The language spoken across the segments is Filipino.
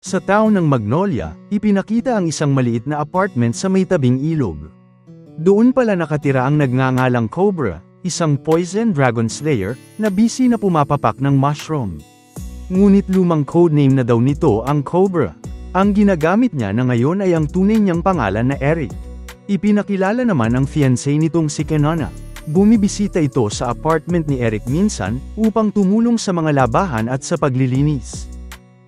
Sa town ng Magnolia, ipinakita ang isang maliit na apartment sa may tabing ilog. Doon pala nakatira ang nagngangalang Cobra, isang poison dragon slayer, na busy na pumapapak ng mushroom. Ngunit lumang codename na daw nito ang Cobra. Ang ginagamit niya na ngayon ay ang tunay niyang pangalan na Eric. Ipinakilala naman ang fiancé nitong si Kenana. Bumibisita ito sa apartment ni Eric minsan, upang tumulong sa mga labahan at sa paglilinis.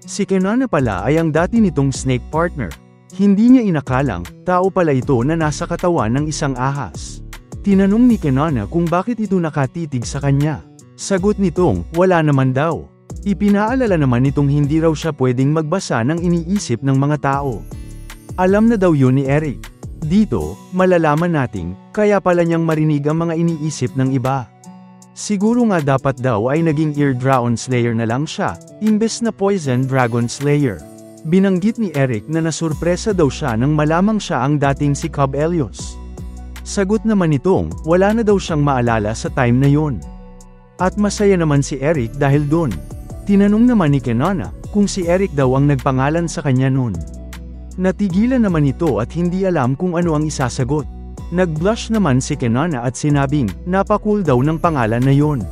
Si Kenana pala ay ang dati nitong snake partner. Hindi niya inakalang, tao pala ito na nasa katawan ng isang ahas. Tinanong ni Kenana kung bakit ito nakatitig sa kanya. Sagot nitong, wala naman daw. Ipinaalala naman nitong hindi raw siya pwedeng magbasa ng iniisip ng mga tao. Alam na daw yun ni Eric. Dito, malalaman nating, kaya pala niyang marinig ang mga iniisip ng iba. Siguro nga dapat daw ay naging Ear Dragon Slayer na lang siya, imbes na Poison Dragon Slayer. Binanggit ni Eric na nasurpresa daw siya nang malamang siya ang dating si Cobb Elios. Sagot naman nitong, wala na daw siyang maalala sa time na yon. At masaya naman si Eric dahil doon. Tinanong naman ni Kenana, kung si Eric daw ang nagpangalan sa kanya noon. Natigilan naman ito at hindi alam kung ano ang isasagot. Nag-blush naman si Kenana at sinabing, napakul daw ng pangalan na yon.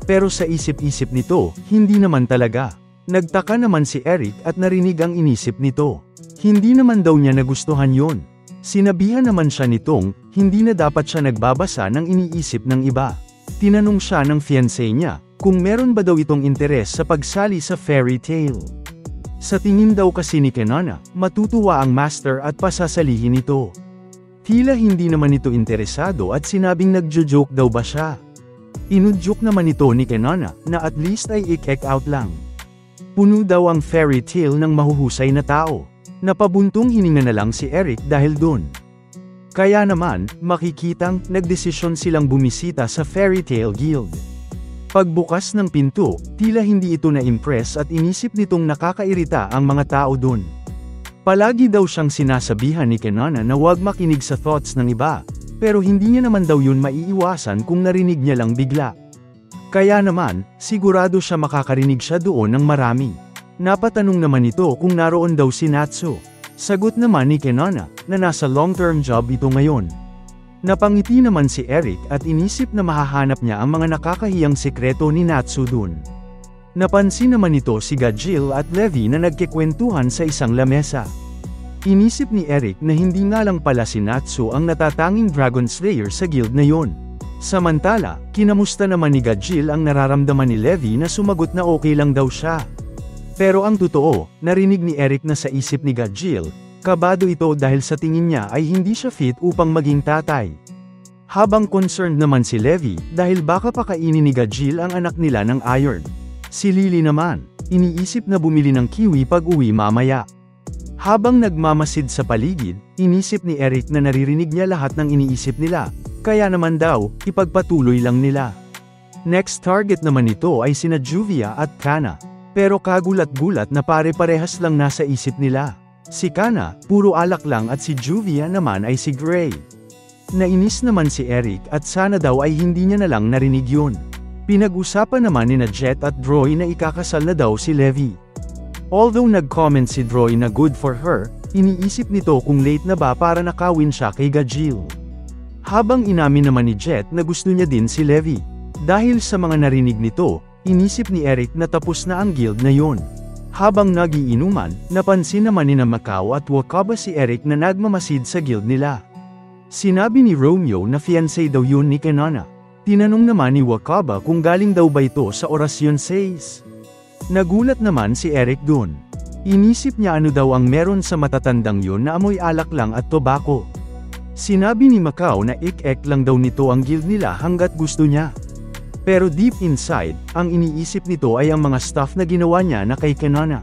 Pero sa isip-isip nito, hindi naman talaga. Nagtaka naman si Eric at narinig ang inisip nito. Hindi naman daw niya nagustuhan yon. Sinabihan naman siya nitong, hindi na dapat siya nagbabasa ng iniisip ng iba. Tinanong siya ng fiancé niya, kung meron ba daw itong interes sa pagsali sa fairy tale. Sa tingin daw kasi ni Kenana, matutuwa ang master at pasasalihin ito. Tila hindi naman ito interesado at sinabing nagjo-joke daw ba siya. Inudyok naman ito ni Kenana, na at least ay i-check out lang. Puno daw ang fairy tale ng mahuhusay na tao. Napabuntong hininga na lang si Eric dahil dun. Kaya naman, makikitang, nagdesisyon silang bumisita sa Fairy Tale Guild. Pagbukas ng pinto, tila hindi ito na-impress at inisip nitong nakakairita ang mga tao dun. Palagi daw siyang sinasabihan ni Kenana na huwag makinig sa thoughts ng iba, pero hindi niya naman daw yun maiiwasan kung narinig niya lang bigla. Kaya naman, sigurado siya makakarinig siya doon ng marami. Napatanong naman ito kung naroon daw si Natsu. Sagot naman ni Kenana, na nasa long-term job ito ngayon. Napangiti naman si Eric at inisip na mahahanap niya ang mga nakakahiyang sekreto ni Natsu dun. Napansin naman ito si Gajil at Levi na nagkikwentuhan sa isang lamesa. Inisip ni Eric na hindi nga lang pala si Natsu ang natatanging Dragon Slayer sa guild na yon. Samantala, kinamusta naman ni Gajil ang nararamdaman ni Levi na sumagot na okay lang daw siya. Pero ang totoo, narinig ni Eric na sa isip ni Gajil, kabado ito dahil sa tingin niya ay hindi siya fit upang maging tatay. Habang concerned naman si Levi dahil baka pakainin ni Gajil ang anak nila ng iron. Si Lily naman, iniisip na bumili ng kiwi pag-uwi mamaya. Habang nagmamasid sa paligid, inisip ni Eric na naririnig niya lahat ng iniisip nila, kaya naman daw, ipagpatuloy lang nila. Next target naman ito ay sina Juvia at Kana. Pero kagulat-gulat na pare-parehas lang nasa isip nila. Si Kana, puro alak lang at si Juvia naman ay si Gray. Nainis naman si Eric at sana daw ay hindi niya na lang narinig yun. Pinag-usapan naman ni Jet at Droy na ikakasal na daw si Levi. Although nag-comment si Droy na good for her, iniisip nito kung late na ba para nakawin siya kay Gajil. Habang inamin naman ni Jet na gusto niya din si Levi. Dahil sa mga narinig nito, inisip ni Eric na tapos na ang guild na yon. Habang nagiinuman, napansin naman ni Macau at Wakaba si Eric na nagmamasid sa guild nila. Sinabi ni Romeo na fiancé daw yun ni Kenana. Tinanong naman ni Wakaba kung galing daw ba ito sa orasyon 6. Nagulat naman si Eric dun. Inisip niya ano daw ang meron sa matatandang yun na amoy alak lang at tobacco. Sinabi ni Macau na ik-ek lang daw nito ang guild nila hanggat gusto niya. Pero deep inside, ang iniisip nito ay ang mga stuff na ginawa niya na kay Kenana.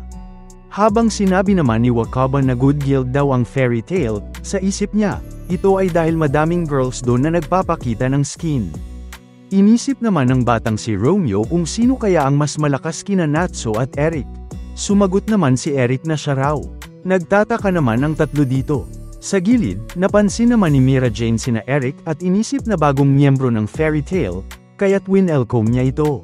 Habang sinabi naman ni Wakaba na good guild daw ang fairy tale, sa isip niya, ito ay dahil madaming girls doon na nagpapakita ng skin. Inisip naman ng batang si Romeo kung sino kaya ang mas malakas kina Natsu at Eric. Sumagot naman si Eric na siya raw. Nagtataka naman ang tatlo dito. Sa gilid, napansin naman ni Mira Jane sina Eric at inisip na bagong miyembro ng fairy tale, kaya't winelcome niya ito.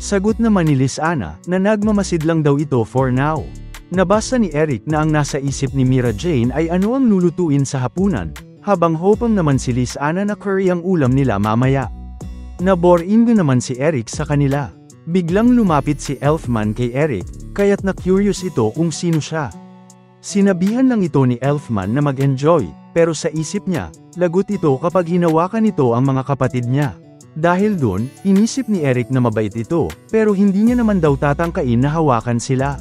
Sagot naman ni Liz Anna na nagmamasid lang daw ito for now. Nabasa ni Eric na ang nasa isip ni Mira Jane ay ano ang lulutuin sa hapunan, habang hopang naman si Liz Anna na curry ang ulam nila mamaya. Nabore-in naman si Eric sa kanila. Biglang lumapit si Elfman kay Eric, kaya't na-curious ito kung sino siya. Sinabihan lang ito ni Elfman na mag-enjoy, pero sa isip niya, lagot ito kapag hinawakan nito ang mga kapatid niya. Dahil dun, inisip ni Eric na mabait ito, pero hindi niya naman daw tatangkain na hawakan sila.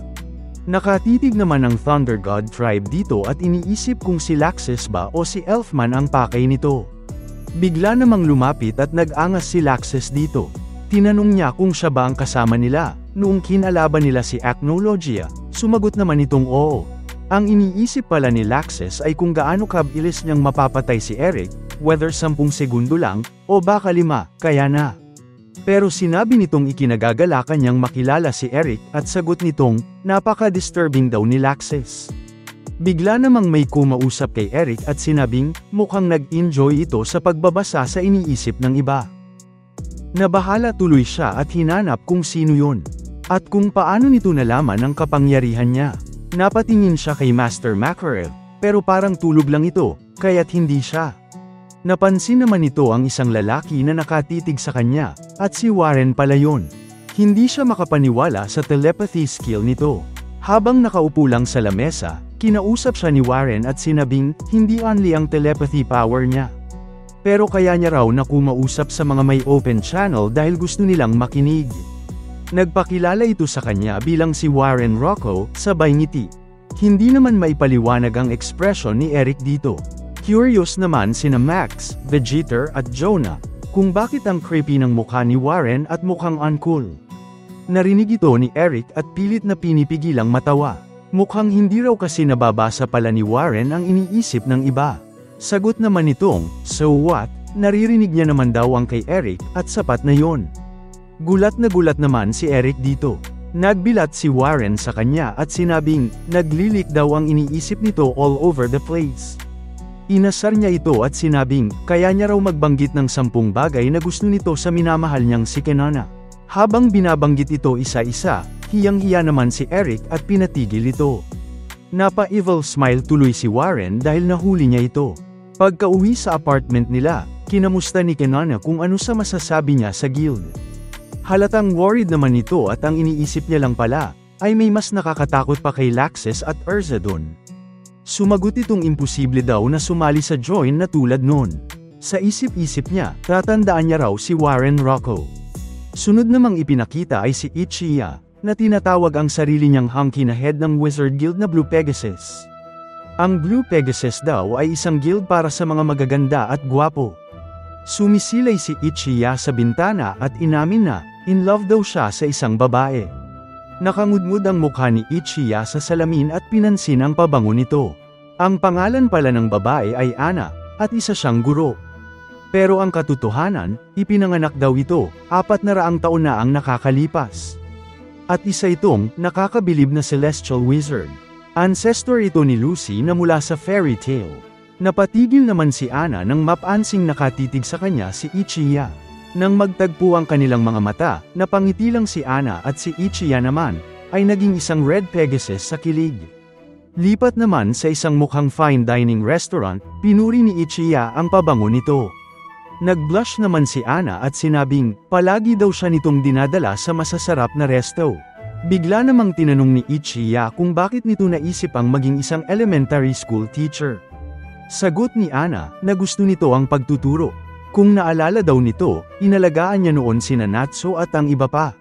Nakatitig naman ang Thunder God tribe dito at iniisip kung si Laxus ba o si Elfman ang pakay nito. Bigla namang lumapit at nag-angas si Laxus dito. Tinanong niya kung siya ba ang kasama nila. Noong kinalaban nila si Acnologia, sumagot naman itong oo. Ang iniisip pala ni Laxus ay kung gaano kabilis niyang mapapatay si Eric, whether 10 segundo lang, o baka 5, kaya na. Pero sinabi nitong ikinagagalakan niyang makilala si Eric at sagot nitong, napaka-disturbing daw ni Laxus. Bigla namang may kumausap kay Eric at sinabing, mukhang nag-enjoy ito sa pagbabasa sa iniisip ng iba. Nabahala tuloy siya at hinanap kung sino yun. At kung paano nito nalaman ang kapangyarihan niya. Napatingin siya kay Master Mackerel, pero parang tulog lang ito, kaya't hindi siya. Napansin naman nito ang isang lalaki na nakatitig sa kanya, at si Warren pala yun. Hindi siya makapaniwala sa telepathy skill nito. Habang nakaupo lang sa lamesa, kinausap siya ni Warren at sinabing, hindi only ang telepathy power niya. Pero kaya niya raw na kumausap sa mga may open channel dahil gusto nilang makinig. Nagpakilala ito sa kanya bilang si Warren Rocco, sabay ngiti. Hindi naman maipaliwanag ang ekspresyon ni Eric dito. Curious naman sina Max, Vegeta at Jonah, kung bakit ang creepy ng mukha ni Warren at mukhang uncool. Narinig ito ni Eric at pilit na pinipigilang matawa. Mukhang hindi raw kasi nababasa pala ni Warren ang iniisip ng iba. Sagot naman nitong, so what, naririnig niya naman daw ang kay Eric at sapat na yon. Gulat naman si Eric dito. Nagbilat si Warren sa kanya at sinabing, naglilik daw ang iniisip nito all over the place. Inasar niya ito at sinabing, kaya niya raw magbanggit ng 10 bagay na gusto nito sa minamahal niyang si Kenana. Habang binabanggit ito isa-isa, hiyang-hiya naman si Eric at pinatigil ito. Napa-evil smile tuloy si Warren dahil nahuli niya ito. Pagka-uwi sa apartment nila, kinamusta ni Kenana kung ano sa masasabi niya sa guild. Halatang worried naman ito at ang iniisip niya lang pala, ay may mas nakakatakot pa kay Laxus at Urza dun. Sumagot itong imposible daw na sumali sa join na tulad nun. Sa isip-isip niya, tatandaan niya raw si Warren Rocco. Sunod namang ipinakita ay si Ichiya, na tinatawag ang sarili niyang hunky na head ng Wizard Guild na Blue Pegasus. Ang Blue Pegasus daw ay isang guild para sa mga magaganda at gwapo. Sumisilay si Ichiya sa bintana at inamin na, in love daw siya sa isang babae. Nakangudngud ang mukha ni Ichiya sa salamin at pinansin ang pabango nito. Ang pangalan pala ng babae ay Ana, at isa siyang guro. Pero ang katotohanan, ipinanganak daw ito, 400 taon na ang nakakalipas. At isa itong, nakakabilib na celestial wizard. Ancestor ito ni Lucy na mula sa fairy tale. Napatigil naman si Ana nang mapansing nakatitig sa kanya si Ichiya. Nang magtagpo ang kanilang mga mata, napangiti lang si Ana at si Ichiya naman, ay naging isang red pegasus sa kilig. Lipat naman sa isang mukhang fine dining restaurant, pinuri ni Ichiya ang pabango nito. Nag-blush naman si Ana at sinabing, palagi daw siya nitong dinadala sa masasarap na resto. Bigla namang tinanong ni Ichiya kung bakit nito naisip ang maging isang elementary school teacher. Sagot ni Ana, na gusto nito ang pagtuturo. Kung naalala daw nito, inalagaan niya noon sina Natsu at ang iba pa.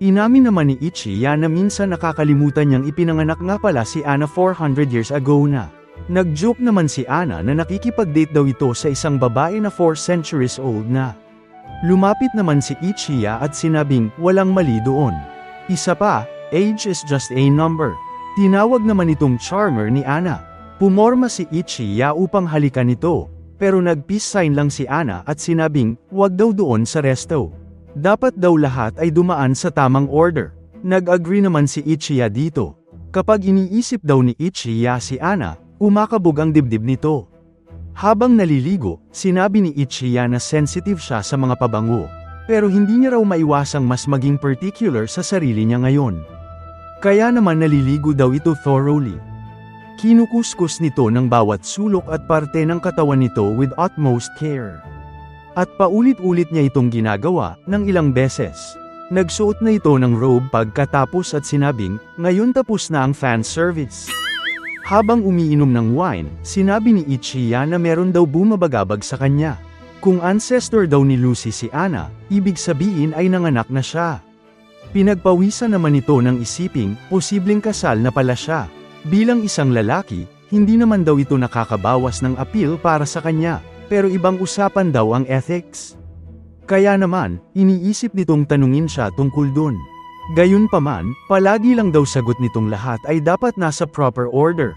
Inamin naman ni Ichiya na minsan nakakalimutan niyang ipinanganak nga pala si Ana 400 years ago na. Nag-joke naman si Ana na nakikipag-date daw ito sa isang babae na 4 centuries old na. Lumapit naman si Ichiya at sinabing, walang mali doon. Isa pa, age is just a number. Tinawag naman itong charmer ni Ana. Pumorma si Ichiya upang halikan ito, pero nag-peace sign lang si Ana at sinabing, wag daw doon sa resto. Dapat daw lahat ay dumaan sa tamang order. Nag-agree naman si Ichiya dito. Kapag iniisip daw ni Ichiya si Ana, umakabog ang dibdib nito. Habang naliligo, sinabi ni Ichiya na sensitive siya sa mga pabango, pero hindi niya raw maiwasang mas maging particular sa sarili niya ngayon. Kaya naman naliligo daw ito thoroughly. Kinukuskus nito ng bawat sulok at parte ng katawan nito with utmost care. At paulit-ulit niya itong ginagawa, ng ilang beses. Nagsuot na ito ng robe pagkatapos at sinabing, ngayon tapos na ang fan service. Habang umiinom ng wine, sinabi ni Ichiya na meron daw bumabagabag sa kanya. Kung ancestor daw ni Lucy si Anna, ibig sabihin ay nanganak na siya. Pinagpawisan naman ito ng isiping, posibleng kasal na pala siya. Bilang isang lalaki, hindi naman daw ito nakakabawas ng appeal para sa kanya, pero ibang usapan daw ang ethics. Kaya naman, iniisip nitong tanungin siya tungkol dun. Gayunpaman, palagi lang daw sagot nitong lahat ay dapat nasa proper order.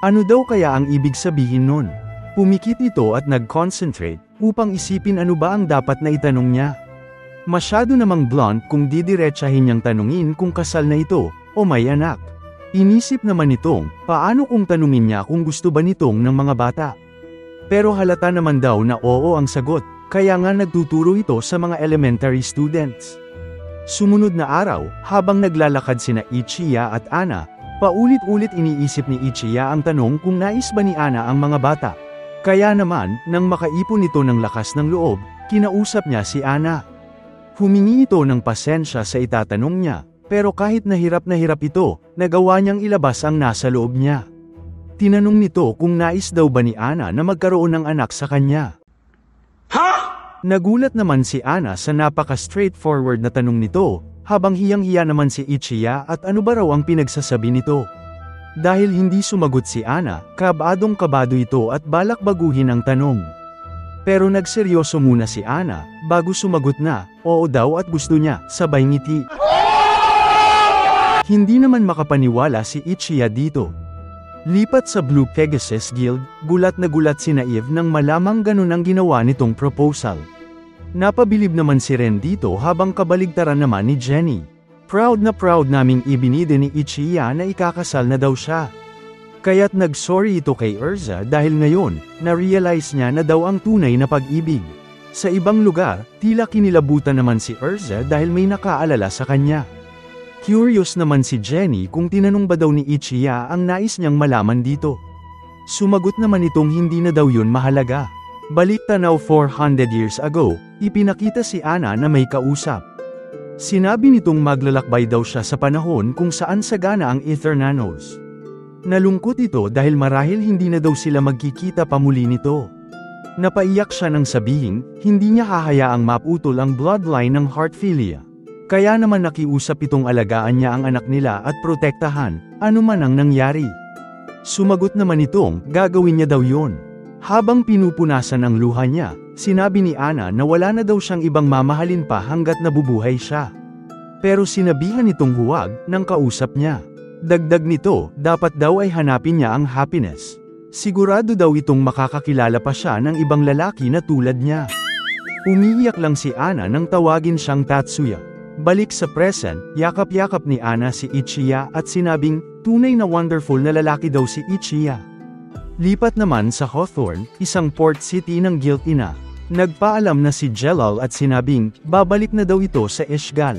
Ano daw kaya ang ibig sabihin nun? Pumikit ito at nag-concentrate, upang isipin ano ba ang dapat na itanong niya. Masyado namang blunt kung didiretsahin niyang tanungin kung kasal na ito, o may anak. Inisip naman nitong, paano kung tanungin niya kung gusto ba nitong ng mga bata? Pero halata naman daw na oo ang sagot. Kaya nga nagtuturo ito sa mga elementary students. Sumunod na araw, habang naglalakad sina Ichiya at Anna, paulit-ulit iniisip ni Ichiya ang tanong kung nais ba ni Anna ang mga bata. Kaya naman, nang makaipon ito ng lakas ng loob, kinausap niya si Anna. Humingi ito ng pasensya sa itatanong niya, pero kahit na hirap ito, nagawa niyang ilabas ang nasa loob niya. Tinanong nito kung nais daw ba ni Anna na magkaroon ng anak sa kanya. Nagulat naman si Anna sa napaka-straightforward na tanong nito, habang hiyang-hiya naman si Ichiya at ano ba raw ang pinagsasabi nito. Dahil hindi sumagot si Anna, kabadong-kabado ito at balak baguhin ang tanong. Pero nagseryoso muna si Anna, bago sumagot na, oo daw at gusto niya, sabay ngiti. Hindi naman makapaniwala si Ichiya dito. Lipat sa Blue Pegasus Guild, gulat na gulat si Naive nang malamang ganun ang ginawa nitong proposal. Napabilib naman si Ren dito habang kabaligtaran naman ni Jenny. Proud naming ibinide ni Ichiya na ikakasal na daw siya. Kaya't nag-sorry ito kay Erza dahil ngayon, na-realize niya na daw ang tunay na pag-ibig. Sa ibang lugar, tila kinilabutan naman si Erza dahil may nakaalala sa kanya. Curious naman si Jenny kung tinanong ba daw ni Ichiya ang nais niyang malaman dito. Sumagot naman itong hindi na daw yun mahalaga. Balik tanaw 400 years ago, ipinakita si Anna na may kausap. Sinabi nitong maglalakbay daw siya sa panahon kung saan sagana ang Eternanos. Nalungkot ito dahil marahil hindi na daw sila magkikita pa muli nito. Napaiyak siya nang sabihin, hindi niya hahayaang maputol ang bloodline ng Heartfilia. Kaya naman nakiusap itong alagaan niya ang anak nila at protektahan, ano man ang nangyari. Sumagot naman itong, gagawin niya daw yun. Habang pinupunasan ang luha niya, sinabi ni Anna na wala na daw siyang ibang mamahalin pa hanggat nabubuhay siya. Pero sinabihan itong huwag, ng kausap niya. Dagdag nito, dapat daw ay hanapin niya ang happiness. Sigurado daw itong makakakilala pa siya ng ibang lalaki na tulad niya. Umiiyak lang si Anna nang tawagin siyang Tatsuya. Balik sa present, yakap-yakap ni Anna si Ichiya at sinabing, tunay na wonderful na lalaki daw si Ichiya. Lipat naman sa Hawthorne, isang port city ng Giltina. Nagpaalam na si Jelal at sinabing, babalik na daw ito sa Ishgal.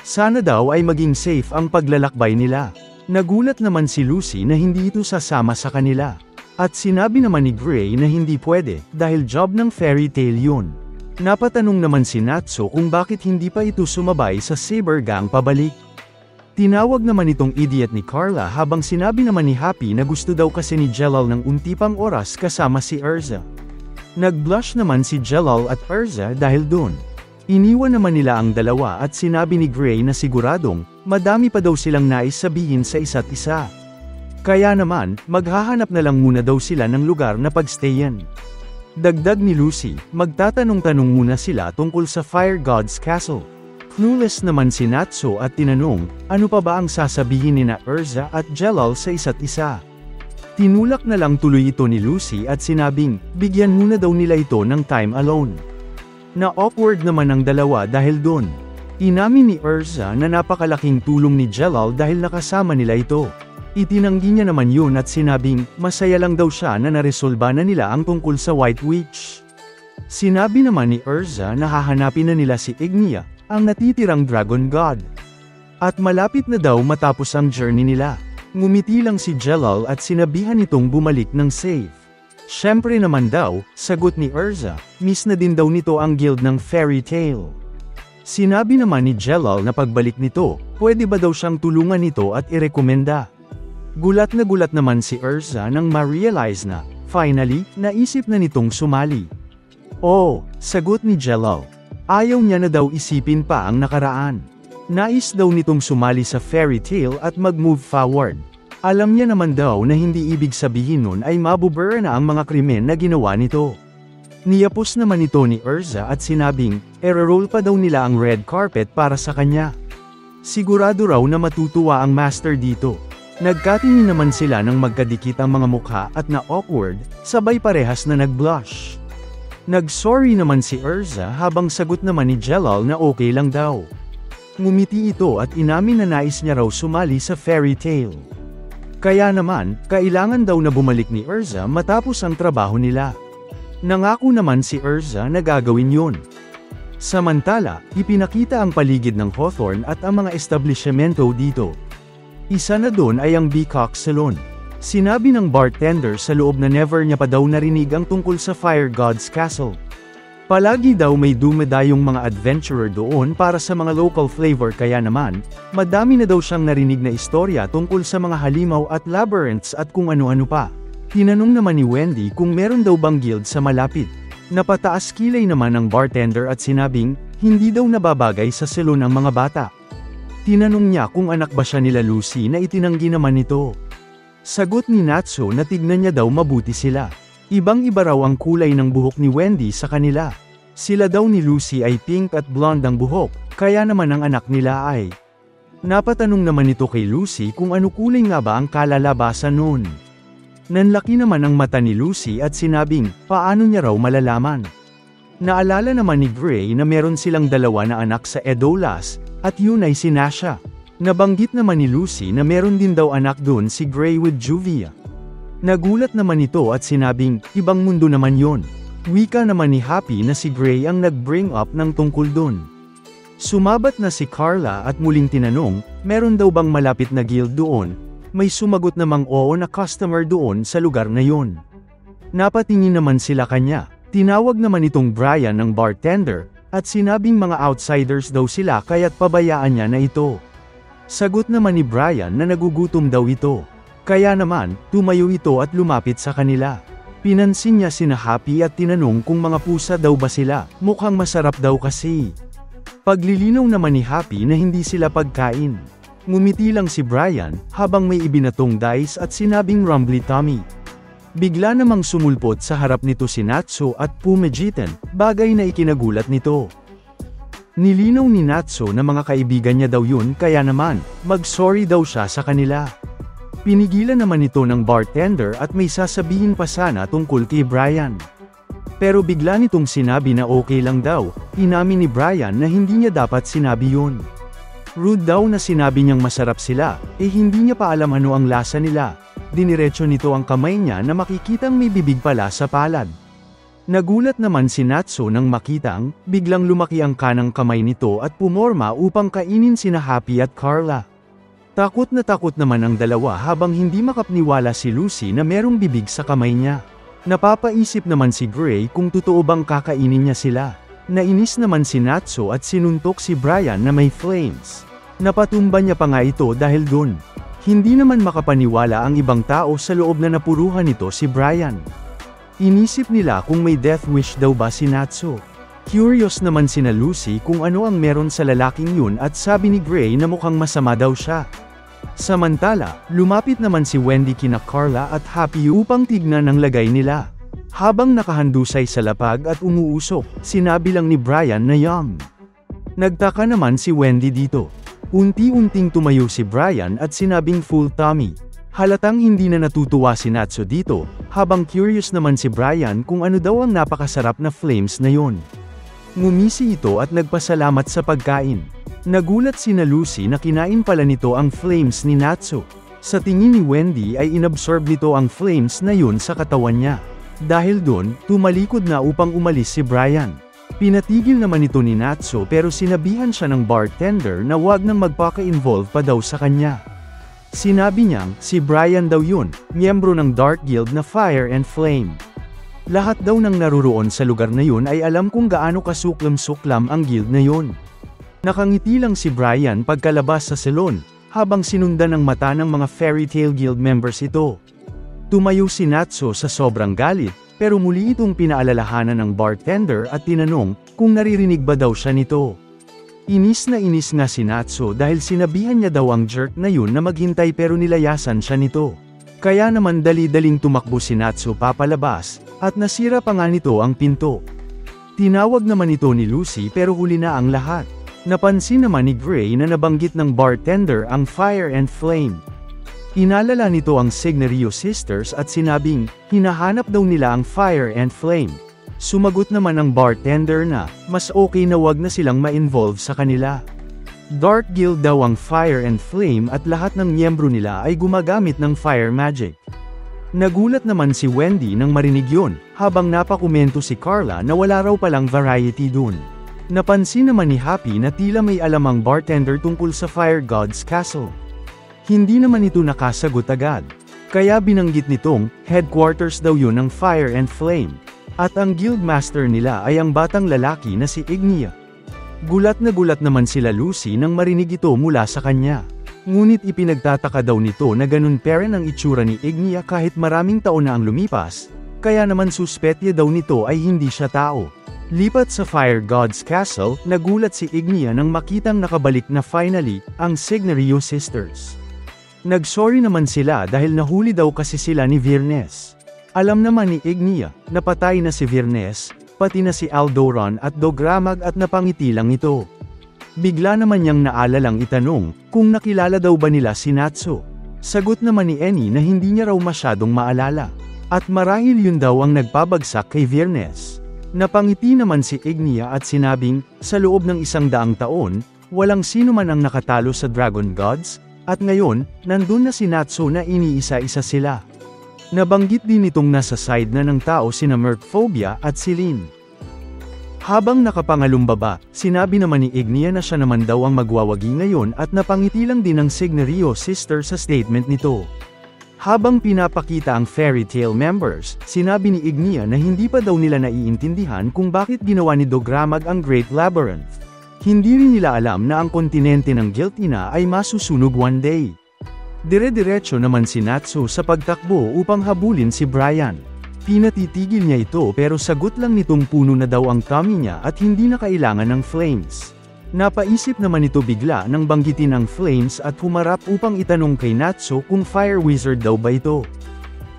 Sana daw ay maging safe ang paglalakbay nila. Nagulat naman si Lucy na hindi ito sasama sa kanila. At sinabi naman ni Gray na hindi pwede, dahil job ng fairy tale yun. Napatanong naman si Natsu kung bakit hindi pa ito sumabay sa Saber Gang pabalik. Tinawag naman itong idiot ni Carla habang sinabi naman ni Happy na gusto daw kasi ni Jelal ng unti pang oras kasama si Erza. Nag-blush naman si Jelal at Erza dahil dun. Iniwan naman nila ang dalawa at sinabi ni Gray na siguradong, madami pa daw silang nais sabihin sa isa't isa. Kaya naman, maghahanap na lang muna daw sila ng lugar na pagstayan. Dagdag ni Lucy, magtatanong-tanong muna sila tungkol sa Fire God's Castle. Clueless naman si Natsu at tinanong, ano pa ba ang sasabihin ni na Erza at Jelal sa isa't isa. Tinulak na lang tuloy ito ni Lucy at sinabing, bigyan muna daw nila ito ng time alone. Na-awkward naman ang dalawa dahil doon. Inamin ni Erza na napakalaking tulong ni Jelal dahil nakasama nila ito. Itinanggi niya naman yun at sinabing, masaya lang daw siya na naresolba na nila ang tungkol sa White Witch. Sinabi naman ni Erza na hahanapin na nila si Ignia, ang natitirang Dragon God. At malapit na daw matapos ang journey nila. Ngumiti lang si Jelal at sinabihan itong bumalik ng safe. Syempre naman daw, sagot ni Erza, miss na din daw nito ang guild ng fairy tale. Sinabi naman ni Jelal na pagbalik nito, pwede ba daw siyang tulungan nito at irekomenda. Gulat naman si Erza nang ma-realize na, finally, naisip na nitong sumali. Oh, sagot ni Jelal. Ayaw niya na daw isipin pa ang nakaraan. Nais daw nitong sumali sa fairy tale at mag-move forward. Alam niya naman daw na hindi ibig sabihin nun ay mabubura na ang mga krimen na ginawa nito. Niyapos naman ito ni Erza at sinabing, roll pa daw nila ang red carpet para sa kanya. Sigurado raw na matutuwa ang master dito. Nagkatingin naman sila nang magkadikit ang mga mukha at na-awkward, sabay parehas na nag-blush. Nag-sorry naman si Erza habang sagot naman ni Jelal na okay lang daw. Ngumiti ito at inamin na nais niya raw sumali sa fairy tale. Kaya naman, kailangan daw na bumalik ni Erza matapos ang trabaho nila. Nangako naman si Erza na gagawin yun. Samantala, ipinakita ang paligid ng Hawthorne at ang mga establishmento dito. Isa na doon ay ang Peacock Salon. Sinabi ng bartender sa loob na never niya pa daw narinig ang tungkol sa Fire God's Castle. Palagi daw may dumadayong mga adventurer doon para sa mga local flavor kaya naman, madami na daw siyang narinig na istorya tungkol sa mga halimaw at labyrinths at kung ano-ano pa. Tinanong naman ni Wendy kung meron daw bang guild sa malapit. Napataas kilay naman ang bartender at sinabing, hindi daw nababagay sa salon ang mga bata. Tinanong niya kung anak ba siya nila Lucy na itinanggi naman nito. Sagot ni Natsu na tignan niya daw mabuti sila. Ibang-iba raw ang kulay ng buhok ni Wendy sa kanila. Sila daw ni Lucy ay pink at blonde ang buhok, kaya naman ang anak nila ay. Napatanong naman ito kay Lucy kung ano kulay nga ba ang kalalabasan noon. Nanlaki naman ang mata ni Lucy at sinabing, paano niya raw malalaman. Naalala naman ni Gray na meron silang dalawa na anak sa Edolas, at yun ay si Nasha. Nabanggit naman ni Lucy na meron din daw anak doon si Gray with Juvia. Nagulat naman ito at sinabing, ibang mundo naman yon. Wika naman ni Happy na si Gray ang nag-bring up ng tungkol dun. Sumabat na si Carla at muling tinanong, meron daw bang malapit na guild doon? May sumagot namang oo na customer doon sa lugar na yon. Napatingin naman sila kanya, tinawag naman itong Brian ng bartender, at sinabing mga outsiders daw sila kaya't pabayaan niya na ito. Sagot naman ni Brian na nagugutom daw ito. Kaya naman, tumayo ito at lumapit sa kanila. Pinansin niya sina Happy at tinanong kung mga pusa daw ba sila, mukhang masarap daw kasi. Paglilinaw naman ni Happy na hindi sila pagkain. Ngumiti lang si Brian, habang may ibinatong dice at sinabing Rumbly Tommy. Bigla namang sumulpot sa harap nito si Natsu at Pumajitan, bagay na ikinagulat nito. Nilinaw ni Natsu na mga kaibigan niya daw yun kaya naman, mag-sorry daw siya sa kanila. Pinigilan naman ito ng bartender at may sasabihin pa sana tungkol kay Brian. Pero bigla nitong sinabi na okay lang daw, inamin ni Brian na hindi niya dapat sinabi yun. Rude daw na sinabi niyang masarap sila, hindi niya pa alam ano ang lasa nila. Diniretso nito ang kamay niya na makikitang may bibig pala sa palad. Nagulat naman si Natsu nang makitang, biglang lumaki ang kanang kamay nito at pumorma upang kainin sina Happy at Carla. Takot naman ang dalawa habang hindi makapaniwala si Lucy na merong bibig sa kamay niya. Napapaisip naman si Gray kung totoo bang kakainin niya sila. Nainis naman si Natsu at sinuntok si Brian na may flames. Napatumba niya pa nga ito dahil dun. Hindi naman makapaniwala ang ibang tao sa loob na napuruhan nito si Brian. Inisip nila kung may death wish daw ba si Natsu. Curious naman sina Lucy kung ano ang meron sa lalaking yun at sabi ni Gray na mukhang masama daw siya. Samantala, lumapit naman si Wendy kina Carla at Happy upang tignan ang lagay nila. Habang nakahandusay sa lapag at umuusok, sinabi lang ni Brian na yum. Nagtaka naman si Wendy dito. Unti-unting tumayo si Brian at sinabing full tummy. Halatang hindi na natutuwa si Natsu dito, habang curious naman si Brian kung ano daw ang napakasarap na flames na yon. Ngumisi ito at nagpasalamat sa pagkain. Nagulat sina Lucy na kinain pala nito ang flames ni Natsu. Sa tingin ni Wendy ay inabsorb nito ang flames na yun sa katawan niya. Dahil dun, tumalikod na upang umalis si Brian. Pinatigil naman ito ni Natsu pero sinabihan siya ng bartender na wag nang magpaka-involve pa daw sa kanya. Sinabi niyang, si Brian daw yun, miyembro ng Dark Guild na Fire and Flame. Lahat daw ng naruroon sa lugar na yun ay alam kung gaano kasuklam-suklam ang guild na yun. Nakangiti lang si Brian pagkalabas sa salon, habang sinundan ng mata ng mga Fairy Tail Guild members ito. Tumayo si Natsu sa sobrang galit, pero muli itong pinaalalahanan ng bartender at tinanong kung naririnig ba daw siya nito. Inis nga si Natsu dahil sinabihan niya daw ang jerk na yun na maghintay pero nilayasan siya nito. Kaya naman dali-daling tumakbo si Natsu papalabas, at nasira pa nga nito ang pinto. Tinawag naman ito ni Lucy pero huli na ang lahat. Napansin naman ni Gray na nabanggit ng bartender ang Fire and Flame. Inalala nito ang Signerio Sisters at sinabing, hinahanap daw nila ang Fire and Flame. Sumagot naman ang bartender na, mas okay na wag na silang ma-involve sa kanila. Dark Guild daw ang Fire and Flame at lahat ng miyembro nila ay gumagamit ng fire magic. Nagulat naman si Wendy nang marinig yun, habang napakomento si Carla na wala raw palang variety dun. Napansin naman ni Happy na tila may alam ang bartender tungkol sa Fire God's Castle. Hindi naman ito nakasagot agad. Kaya binanggit nitong, headquarters daw yun ng Fire and Flame. At ang guildmaster nila ay ang batang lalaki na si Ignia. Gulat naman sila Lucy nang marinig ito mula sa kanya. Ngunit ipinagtataka daw nito na ganun pa rin ang itsura ni Ignia kahit maraming taon na ang lumipas, kaya naman suspetya daw nito ay hindi siya tao. Lipat sa Fire God's Castle, nagulat si Ignia nang makitang nakabalik na finally, ang Signerio Sisters. Nagsorry naman sila dahil nahuli daw kasi sila ni Virnes. Alam naman ni Ignia, na patay na si Virnes, pati na si Aldoran at Dogramag at napangiti lang ito. Bigla naman niyang naalalang itanong, kung nakilala daw ba nila si Natsu. Sagot naman ni Eni na hindi niya raw masyadong maalala. At marahil yun daw ang nagpabagsak kay Virnes. Napangiti naman si Ignia at sinabing, sa loob ng 100 taon, walang sino man ang nakatalo sa Dragon Gods, at ngayon, nandun na si Natsu na iniisa-isa sila. Nabanggit din itong nasa side na ng tao sina Mercphobia at si Lin. Habang nakapangalumbaba, sinabi naman ni Ignia na siya naman daw ang magwawagi ngayon at napangiti lang din ng Signerio Sister sa statement nito. Habang pinapakita ang Fairy Tail members, sinabi ni Ignia na hindi pa daw nila naiintindihan kung bakit ginawa ni Dogramag ang Great Labyrinth. Hindi rin nila alam na ang kontinente ng Giltina ay masusunog one day. Dire-diretso naman si Natsu sa pagtakbo upang habulin si Brian. Pinatitigil niya ito pero sagot lang nitong puno na daw ang tummy niya at hindi na kailangan ng flames. Napaisip naman ito bigla nang banggitin ang flames at humarap upang itanong kay Natsu kung fire wizard daw ba ito.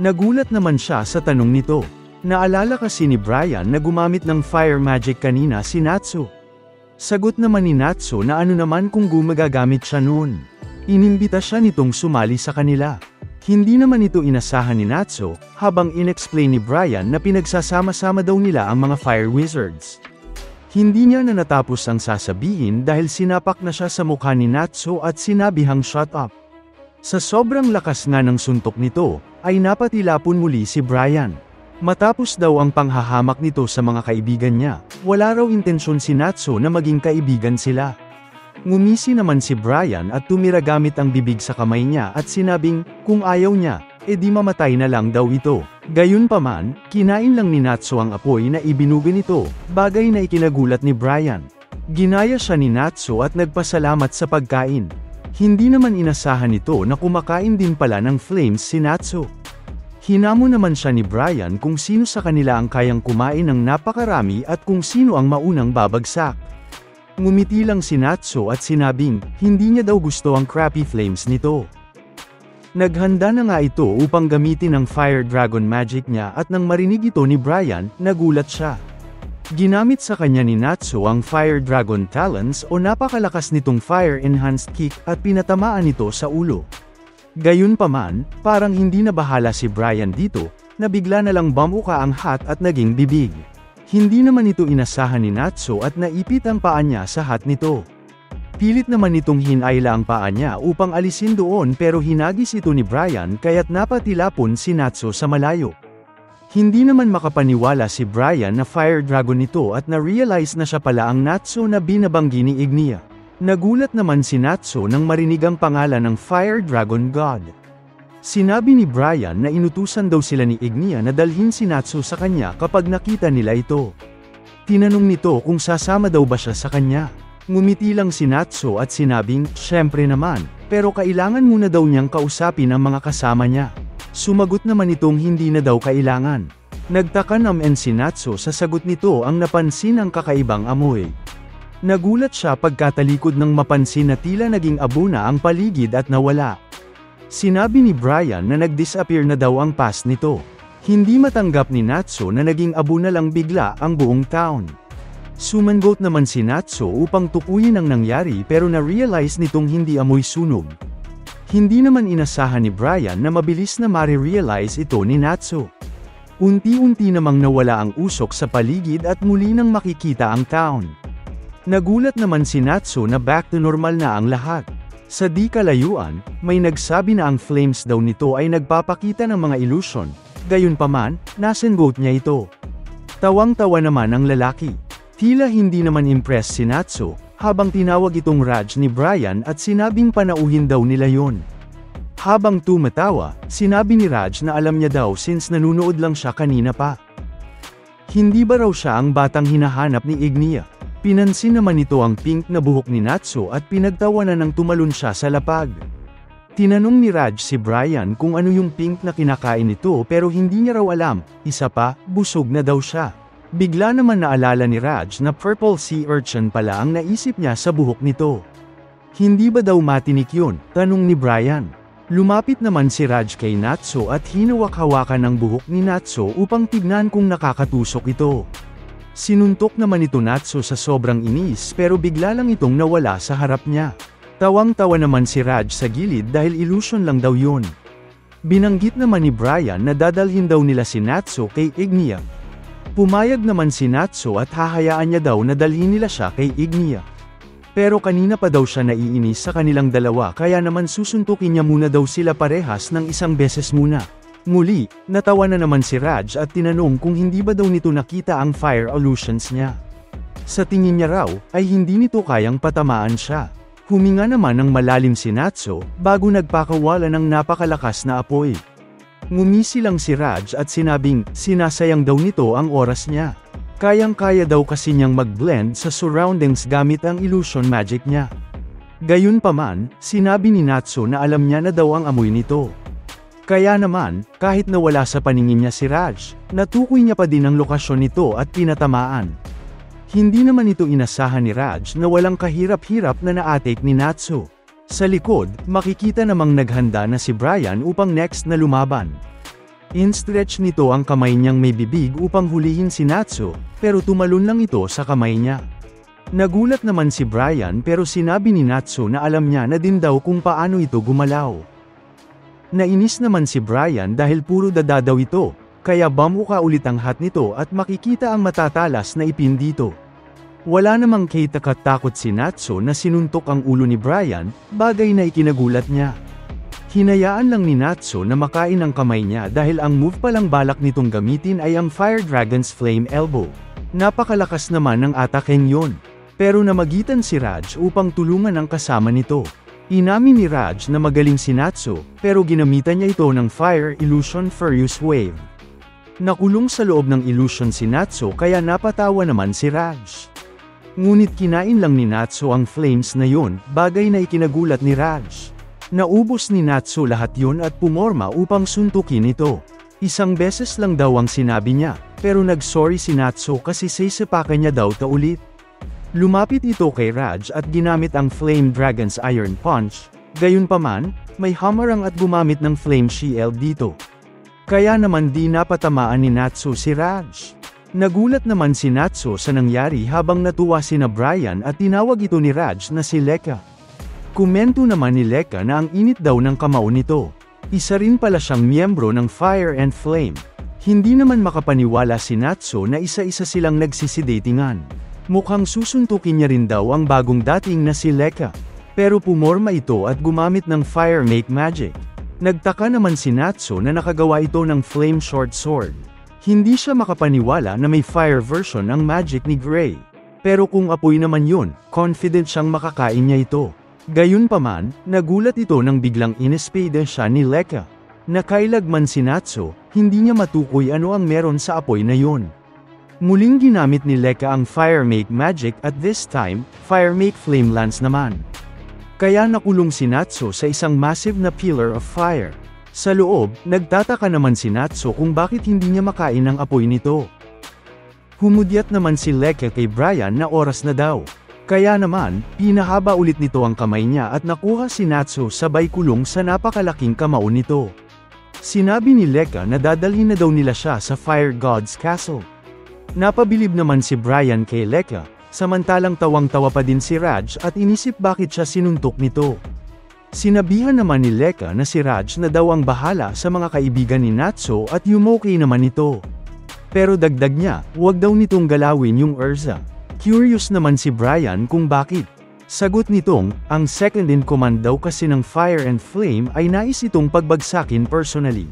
Nagulat naman siya sa tanong nito. Naalala kasi ni Brian na gumamit ng fire magic kanina si Natsu. Sagot naman ni Natsu na ano naman kung gumagagamit siya noon. Inimbita siya nitong sumali sa kanila. Hindi naman ito inasahan ni Natsu, habang inexplain ni Brian na pinagsasama-sama daw nila ang mga fire wizards. Hindi niya na natapos ang sasabihin dahil sinapak na siya sa mukha ni Natsu at sinabihang shut up. Sa sobrang lakas nga ng suntok nito, ay napatilapon muli si Brian. Matapos daw ang panghahamak nito sa mga kaibigan niya, wala raw intensyon si Natsu na maging kaibigan sila. Ngumisi naman si Brian at tumira gamit ang bibig sa kamay niya at sinabing, kung ayaw niya, edi mamatay na lang daw ito. Gayunpaman, kinain lang ni Natsu ang apoy na ibinuga nito, bagay na ikinagulat ni Brian. Ginaya siya ni Natsu at nagpasalamat sa pagkain. Hindi naman inasahan nito na kumakain din pala ng flames si Natsu. Hinamo naman siya ni Brian kung sino sa kanila ang kayang kumain ng napakarami at kung sino ang maunang babagsak. Ngumiti lang si Natsu at sinabing, hindi niya daw gusto ang crappy flames nito. Naghanda na nga ito upang gamitin ang Fire Dragon magic niya at nang marinig ito ni Brian, nagulat siya. Ginamit sa kanya ni Natsu ang Fire Dragon Talons o napakalakas nitong Fire Enhanced Kick at pinatamaan ito sa ulo. Gayunpaman, parang hindi na bahala si Brian dito, na bigla na lang bumuka ang hat at naging bibig. Hindi naman ito inasahan ni Natsu at naipit ang paa niya sa hat nito. Pilit naman nitong hinayla ang paa niya upang alisin doon pero hinagis ito ni Brian kaya't napatilapon si Natsu sa malayo. Hindi naman makapaniwala si Brian na fire dragon ito at na-realize na siya pala ang Natsu na binabanggi ni Ignia. Nagulat naman si Natsu nang marinig ang pangalan ng Fire Dragon God. Sinabi ni Brian na inutusan daw sila ni Ignia na dalhin si Natsu sa kanya kapag nakita nila ito. Tinanong nito kung sasama daw ba siya sa kanya. Ngumiti lang si Natsu at sinabing, "Syempre naman, pero kailangan muna daw niyang kausapin ang mga kasama niya." Sumagot naman itong hindi na daw kailangan. Nagtaka naman si Natsu sa sagot nito ang napansin ang kakaibang amoy. Nagulat siya pagkatalikod nang mapansin na tila naging abo na ang paligid at nawala. Sinabi ni Brian na nag-disappear na daw ang past nito. Hindi matanggap ni Natsu na naging abo na lang bigla ang buong town. Sumangot naman si Natsu upang tukuyin ang nangyari pero na-realize nitong hindi amoy sunog. Hindi naman inasahan ni Brian na mabilis na ma-realize ito ni Natsu. Unti-unti namang nawala ang usok sa paligid at muli nang makikita ang town. Nagulat naman si Natsu na back to normal na ang lahat. Sa di kalayuan, may nagsabi na ang flames daw nito ay nagpapakita ng mga illusion, gayunpaman, nasengot niya ito. Tawang-tawa naman ang lalaki. Tila hindi naman impressed si Natsu, habang tinawag itong Raj ni Brian at sinabing panauhin daw nila yon. Habang tumatawa, sinabi ni Raj na alam niya daw since nanunood lang siya kanina pa. Hindi ba raw siya ang batang hinahanap ni Ignia? Pinansin naman nito ang pink na buhok ni Natsu at pinagtawanan ng tumalon siya sa lapag. Tinanong ni Raj si Brian kung ano yung pink na kinakain nito pero hindi niya raw alam, isa pa, busog na daw siya. Bigla naman naalala ni Raj na purple sea urchin pala ang naisip niya sa buhok nito. Hindi ba daw matinik yun? Tanong ni Brian. Lumapit naman si Raj kay Natsu at hinawak-hawakan ang buhok ni Natsu upang tignan kung nakakatusok ito. Sinuntok naman ito Natsu sa sobrang inis pero bigla lang itong nawala sa harap niya. Tawang-tawa naman si Raj sa gilid dahil illusion lang daw yun. Binanggit naman ni Brian na dadalhin daw nila si Natsu kay Ignia. Pumayag naman si Natsu at hahayaan niya daw na dalhin nila siya kay Ignia. Pero kanina pa daw siya naiinis sa kanilang dalawa kaya naman susuntukin niya muna daw sila parehas ng isang beses muna. Muli, natawa na naman si Raj at tinanong kung hindi ba daw nito nakita ang fire illusions niya. Sa tingin niya raw, ay hindi nito kayang patamaan siya. Huminga naman ng malalim si Natsu, bago nagpakawala ng napakalakas na apoy. Ngumisi lang si Raj at sinabing, sinasayang daw nito ang oras niya. Kayang-kaya daw kasi niyang mag-blend sa surroundings gamit ang illusion magic niya. Gayunpaman, sinabi ni Natsu na alam niya na daw ang amoy nito. Kaya naman, kahit nawala sa paningin niya si Raj, natukoy niya pa din ang lokasyon nito at pinatamaan. Hindi naman ito inasahan ni Raj na walang kahirap-hirap na na-atake ni Natsu. Sa likod, makikita namang naghanda na si Brian upang next na lumaban. In-stretch nito ang kamay niyang may bibig upang hulihin si Natsu, pero tumalon lang ito sa kamay niya. Nagulat naman si Brian pero sinabi ni Natsu na alam niya na din daw kung paano ito gumalaw. Nainis naman si Brian dahil puro dada daw ito, kaya bamuka ulit ang hat nito at makikita ang matatalas na ipin dito. Wala namang katakot si Natsu na sinuntok ang ulo ni Brian, bagay na ikinagulat niya. Hinayaan lang ni Natsu na makain ang kamay niya dahil ang move palang balak nitong gamitin ay ang Fire Dragon's Flame Elbow. Napakalakas naman ng ataken yon. Pero namagitan si Raj upang tulungan ang kasama nito. Inamin ni Raj na magaling si Natsu, pero ginamitan niya ito ng Fire Illusion Furious Wave. Nakulong sa loob ng illusion si Natsu kaya napatawa naman si Raj. Ngunit kinain lang ni Natsu ang flames na yun, bagay na ikinagulat ni Raj. Naubos ni Natsu lahat yun at pumorma upang suntukin ito. Isang beses lang daw ang sinabi niya, pero nag-sorry si Natsu kasi sisipakan niya daw ta ulit. Lumapit ito kay Raj at ginamit ang Flame Dragon's Iron Punch, gayunpaman, may hamarang at gumamit ng Flame Shield dito. Kaya naman di napatamaan ni Natsu si Raj. Nagulat naman si Natsu sa nangyari habang natuwa sina Brian at tinawag ito ni Raj na si Leka. Komento naman ni Leka na ang init daw ng kamao nito. Isa rin pala siyang miyembro ng Fire and Flame. Hindi naman makapaniwala si Natsu na isa-isa silang nagsisidatingan. Mukhang susuntukin niya rin daw ang bagong dating na si Leka. Pero pumorma ito at gumamit ng Fire Make Magic. Nagtaka naman si Natsu na nakagawa ito ng Flame Short Sword. Hindi siya makapaniwala na may fire version ng magic ni Gray. Pero kung apoy naman yun, confident siyang makakain niya ito. Gayunpaman, nagulat ito nang biglang inespada siya ni Lekka. Nakailagman si Natsu, hindi niya matukoy ano ang meron sa apoy na yun. Muling ginamit ni Lekka ang Fire Make Magic at this time, Fire Make Flame Lance naman. Kaya nakulong si Natsu sa isang massive na pillar of fire. Sa loob, nagtataka naman si Natsu kung bakit hindi niya makain ang apoy nito. Humudyat naman si Lekka kay Brian na oras na daw. Kaya naman, pinahaba ulit nito ang kamay niya at nakuha si Natsu sabay kulong sa napakalaking kamao nito. Sinabi ni Lekka na dadalhin na daw nila siya sa Fire God's Castle. Napabilib naman si Brian kay Lekka, samantalang tawang-tawa pa din si Raj at inisip bakit siya sinuntok nito. Sinabihan naman ni Lekka na si Raj na daw ang bahala sa mga kaibigan ni Natsu at Yumokey naman ito. Pero dagdag niya, huwag daw nitong galawin yung Erza. Curious naman si Brian kung bakit. Sagot nitong, ang second in command daw kasi ng Fire and Flame ay nais itong pagbagsakin personally.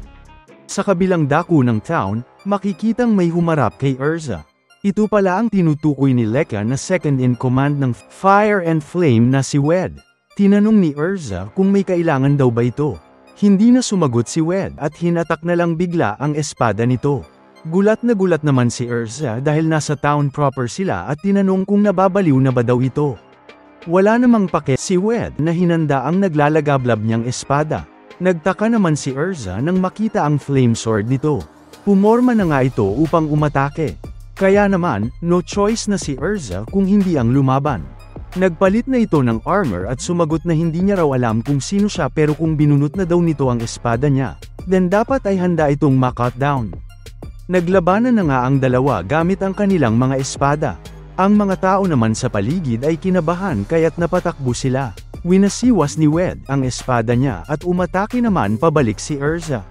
Sa kabilang dako ng town, makikitang may humarap kay Erza. Ito pala ang tinutukoy ni Lekka na second in command ng Fire and Flame na si Wed. Tinanong ni Erza kung may kailangan daw ba ito. Hindi na sumagot si Wed at hinatak na lang bigla ang espada nito. Gulat naman si Erza dahil nasa town proper sila at tinanong kung nababaliw na ba daw ito. Wala namang pake si Wed na hinanda ang naglalagablab niyang espada. Nagtaka naman si Erza nang makita ang flame sword nito. Pumorma na nga ito upang umatake. Kaya naman, no choice na si Erza kung hindi ang lumaban. Nagpalit na ito ng armor at sumagot na hindi niya raw alam kung sino siya pero kung binunot na daw nito ang espada niya, then dapat ay handa itong ma-cut down. Naglabanan na nga ang dalawa gamit ang kanilang mga espada. Ang mga tao naman sa paligid ay kinabahan kaya't napatakbo sila. Winasiwas ni Wed ang espada niya at umatake naman pabalik si Erza.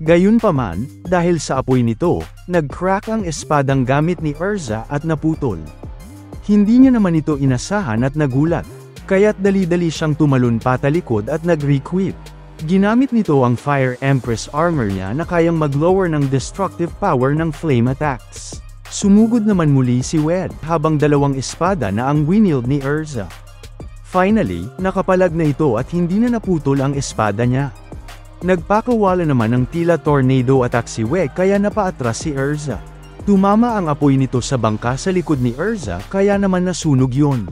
Gayunpaman, dahil sa apoy nito, nag-crack ang espadang gamit ni Erza at naputol. Hindi niya naman ito inasahan at nagulat, kaya't dali-dali siyang tumalon patalikod at nag-requip. Ginamit nito ang Fire Empress armor niya na kayang mag-lower ng destructive power ng flame attacks. Sumugod naman muli si Wed habang dalawang espada na ang winield ni Erza. Finally, nakapalag na ito at hindi na naputol ang espada niya. Nagpakawala naman ng tila tornado attack si Wed kaya napaatras si Erza. Tumama ang apoy nito sa bangka sa likod ni Erza kaya naman nasunog yun.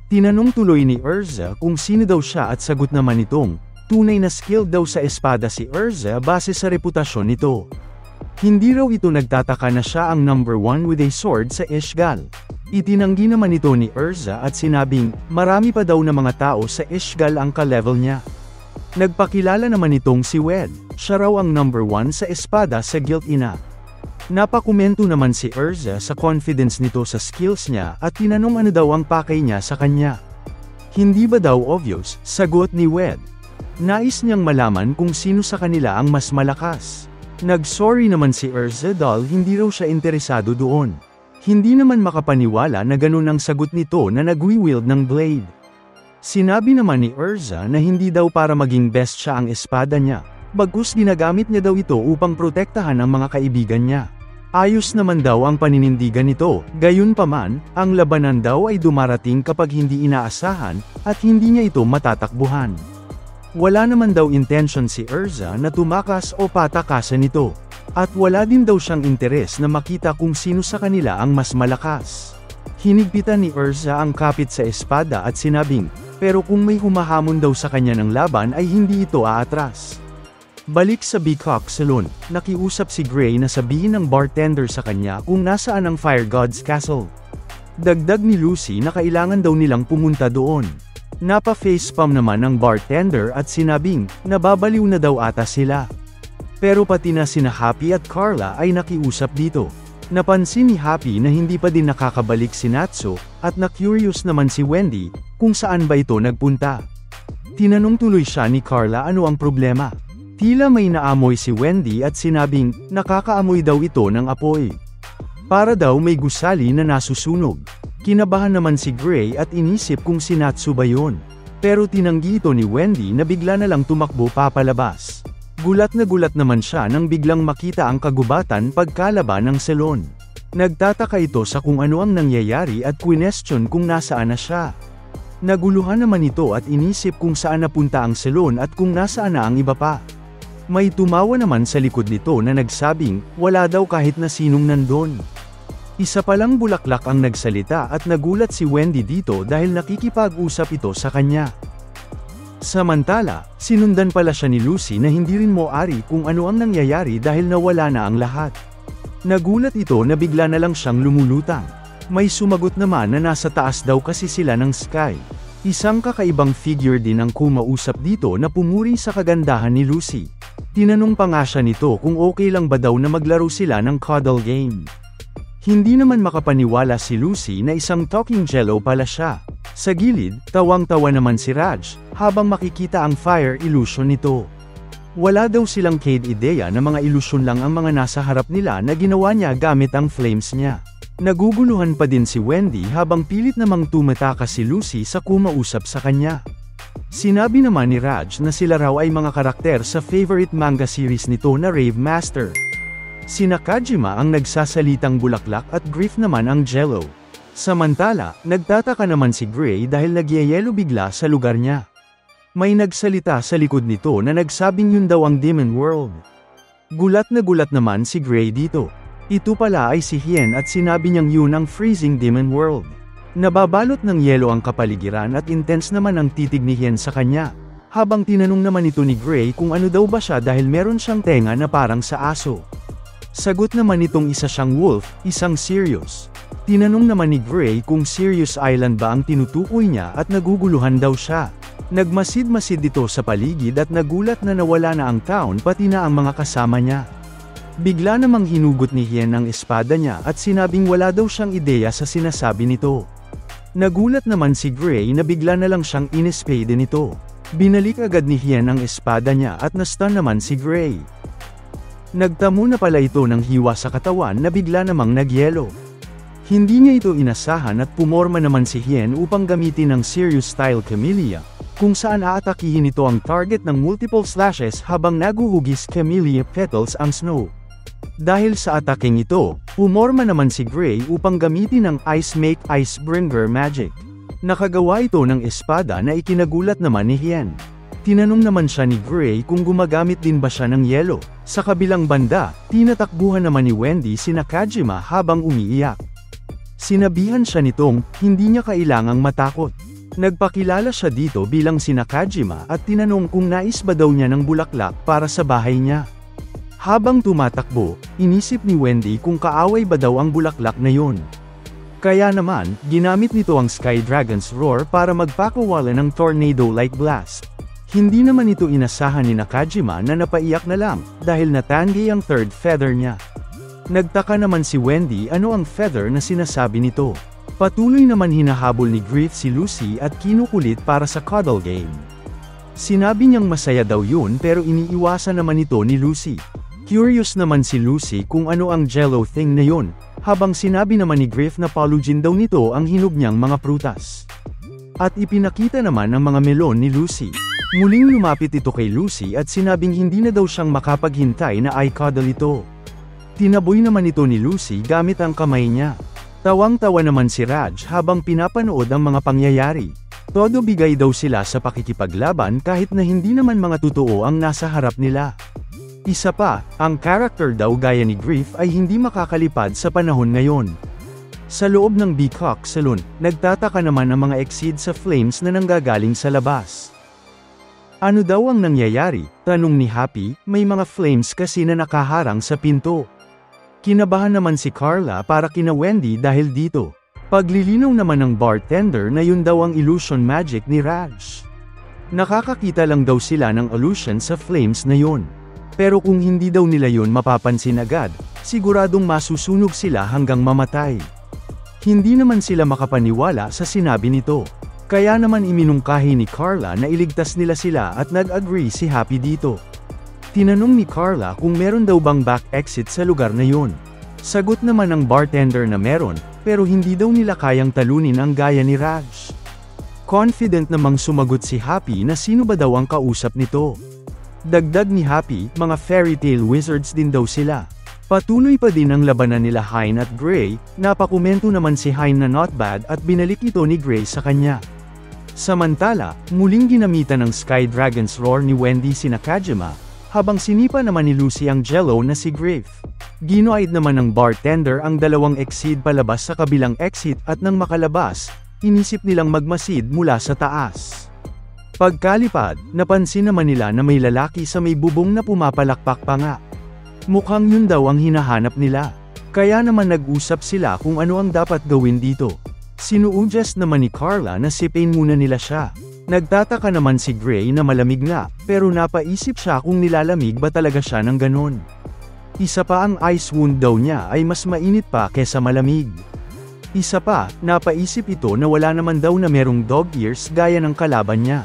Tinanong tuloy ni Erza kung sino daw siya at sagot naman itong, tunay na skill daw sa espada si Erza base sa reputasyon nito. Hindi raw ito nagtataka na siya ang number 1 with a sword sa Ishgal. Itinanggi naman ito ni Erza at sinabing, marami pa daw na mga tao sa Ishgal ang ka-level niya. Nagpakilala naman itong si Wed, siya raw ang number 1 sa espada sa Guild Ina. Napakomento naman si Erza sa confidence nito sa skills niya at tinanong ano daw ang pakay niya sa kanya. Hindi ba daw obvious, sagot ni Wed. Nais niyang malaman kung sino sa kanila ang mas malakas. Nag-sorry naman si Erza dahil hindi raw siya interesado doon. Hindi naman makapaniwala na ganun ang sagot nito na nagwi-wield ng blade. Sinabi naman ni Erza na hindi daw para maging best siya ang espada niya, bagkus ginagamit niya daw ito upang protektahan ang mga kaibigan niya. Ayos naman daw ang paninindigan nito, gayunpaman, ang labanan daw ay dumarating kapag hindi inaasahan, at hindi niya ito matatakbuhan. Wala naman daw intention si Erza na tumakas o patakasan nito. At wala din daw siyang interes na makita kung sino sa kanila ang mas malakas. Hinigpitan ni Erza ang kapit sa espada at sinabing, pero kung may humahamon daw sa kanya ng laban ay hindi ito aatras. Balik sa Big Hawk Saloon, nakiusap si Gray na sabihin ng bartender sa kanya kung nasaan ang Fire God's Castle. Dagdag ni Lucy na kailangan daw nilang pumunta doon. Napa-facepalm naman ang bartender at sinabing, nababaliw na daw ata sila. Pero pati na sina Happy at Carla ay nakiusap dito. Napansin ni Happy na hindi pa din nakakabalik si Natsu, at na-curious naman si Wendy, kung saan ba ito nagpunta. Tinanong tuloy siya ni Carla ano ang problema. Tila may naamoy si Wendy at sinabing, nakakaamoy daw ito ng apoy. Para daw may gusali na nasusunog. Kinabahan naman si Gray at inisip kung si Natsu ba yun. Pero tinanggi ito ni Wendy na bigla na lang tumakbo papalabas. Gulat naman siya nang biglang makita ang kagubatan pagkalaba ng salon. Nagtataka ito sa kung ano ang nangyayari at question kung nasaan na siya. Naguluhan naman ito at inisip kung saan napunta ang salon at kung nasaan na ang iba pa. May tumawa naman sa likod nito na nagsabing, wala daw kahit na sinong nandun. Isa palang bulaklak ang nagsalita at nagulat si Wendy dito dahil nakikipag-usap ito sa kanya. Samantala, sinundan pala siya ni Lucy na hindi rin moari kung ano ang nangyayari dahil nawala na ang lahat. Nagulat ito na bigla na lang siyang lumulutang. May sumagot naman na nasa taas daw kasi sila ng sky. Isang kakaibang figure din ang kumausap dito na pumuri sa kagandahan ni Lucy. Tinanong pa nga siya nito kung okay lang ba daw na maglaro sila ng cuddle game. Hindi naman makapaniwala si Lucy na isang talking jello pala siya. Sa gilid, tawang-tawa naman si Raj, habang makikita ang fire illusion nito. Wala daw silang ideya na mga ilusyon lang ang mga nasa harap nila na ginawa niya gamit ang flames niya. Naguguluhan pa din si Wendy habang pilit namang tumatakas si Lucy sa kumausap sa kanya. Sinabi naman ni Raj na sila raw ay mga karakter sa favorite manga series nito na Rave Master. Sina Kajima ang nagsasalitang bulaklak at Griff naman ang jello. Samantala, nagtataka naman si Gray dahil nagyayelo bigla sa lugar niya. May nagsalita sa likod nito na nagsabing yun daw ang Demon World. Gulat naman si Gray dito. Ito pala ay si Hien at sinabi niyang yun ang freezing Demon World. Nababalot ng yelo ang kapaligiran at intense naman ang titig ni Hien sa kanya. Habang tinanong naman ito ni Gray kung ano daw ba siya dahil meron siyang tenga na parang sa aso. Sagot naman itong isa siyang wolf, isang Sirius. Tinanong naman ni Gray kung Sirius Island ba ang tinutukoy niya at naguguluhan daw siya. Nagmasid-masid dito sa paligid at nagulat na nawala na ang town pati na ang mga kasama niya. Bigla namang hinugot ni Hien ang espada niya at sinabing wala daw siyang ideya sa sinasabi nito. Nagulat naman si Gray na bigla na lang siyang inespade nito. Binalik agad ni Hien ang espada niya at na-stun naman si Gray. Nagtamo na pala ito ng hiwa sa katawan na bigla namang nagyelo. Hindi niya ito inasahan at pumorma naman si Hien upang gamitin ang Sirius-style Camellia, kung saan aatakihin ito ang target ng multiple slashes habang naguhugis Camellia petals ang snow. Dahil sa ataking ito, pumorma naman si Gray upang gamitin ang Ice Make Icebringer magic. Nakagawa ito ng espada na ikinagulat naman ni Hien. Tinanong naman siya ni Gray kung gumagamit din ba siya ng yelo. Sa kabilang banda, tinatakbuhan naman ni Wendy sina Kajima habang umiiyak. Sinabihan siya nitong, hindi niya kailangang matakot. Nagpakilala siya dito bilang sina Kajima at tinanong kung nais ba daw niya ng bulaklak para sa bahay niya. Habang tumatakbo, inisip ni Wendy kung kaaway ba daw ang bulaklak na yun. Kaya naman, ginamit nito ang Sky Dragon's Roar para magpakawala ng tornado-like blast. Hindi naman ito inasahan ni Nakajima na napaiyak na lang, dahil natanggi ang third feather niya. Nagtaka naman si Wendy ano ang feather na sinasabi nito. Patuloy naman hinahabol ni Griff si Lucy at kinukulit para sa cuddle game. Sinabi niyang masaya daw yun pero iniiwasan naman ito ni Lucy. Curious naman si Lucy kung ano ang jello thing na yun, habang sinabi naman ni Griff na palugin daw nito ang hinog niyang mga prutas. At ipinakita naman ang mga melon ni Lucy. Muling lumapit ito kay Lucy at sinabing hindi na daw siyang makapaghintay na i-cuddle ito. Tinaboy naman ito ni Lucy gamit ang kamay niya. Tawang-tawa naman si Raj habang pinapanood ang mga pangyayari. Todo bigay daw sila sa pakikipaglaban kahit na hindi naman mga totoo ang nasa harap nila. Isa pa, ang character daw gaya ni Griff ay hindi makakalipad sa panahon ngayon. Sa loob ng Peacock Saloon, nagtataka naman ang mga exceed sa flames na nanggagaling sa labas. Ano daw ang nangyayari? Tanong ni Happy, may mga flames kasi na nakaharang sa pinto. Kinabahan naman si Carla para kina Wendy dahil dito. Paglilinaw naman ng bartender na yun daw ang illusion magic ni Raj. Nakakakita lang daw sila ng illusion sa flames na yun. Pero kung hindi daw nila yun mapapansin agad, siguradong masusunog sila hanggang mamatay. Hindi naman sila makapaniwala sa sinabi nito. Kaya naman iminungkahi ni Carla na iligtas nila sila at nag-agree si Happy dito. Tinanong ni Carla kung meron daw bang back exit sa lugar na yun. Sagot naman ng bartender na meron, pero hindi daw nila kayang talunin ang gaya ni Raj. Confident namang sumagot si Happy na sino ba daw ang kausap nito. Dagdag ni Happy, mga fairy tale wizards din daw sila. Patuloy pa din ang labanan nila Hein at Gray, napakomento naman si Hein na not bad at binalik ito ni Gray sa kanya. Samantala, muling ginamitan ng Sky Dragon's Roar ni Wendy si Nakajima, habang sinipa naman ni Lucy ang jello na si Griff. Ginoaid naman ng bartender ang dalawang exit palabas sa kabilang exit at nang makalabas, inisip nilang magmasid mula sa taas. Pagkalipad, napansin naman nila na may lalaki sa may bubong na pumapalakpak pa nga. Mukhang yun daw ang hinahanap nila. Kaya naman nag-usap sila kung ano ang dapat gawin dito. Sinuudyas naman ni Carla na sipin muna nila siya. Nagtataka naman si Gray na malamig nga, pero napaisip siya kung nilalamig ba talaga siya ng ganon. Isa pa ang ice wound daw niya ay mas mainit pa kesa malamig. Isa pa, napaisip ito na wala naman daw na merong dog ears gaya ng kalaban niya.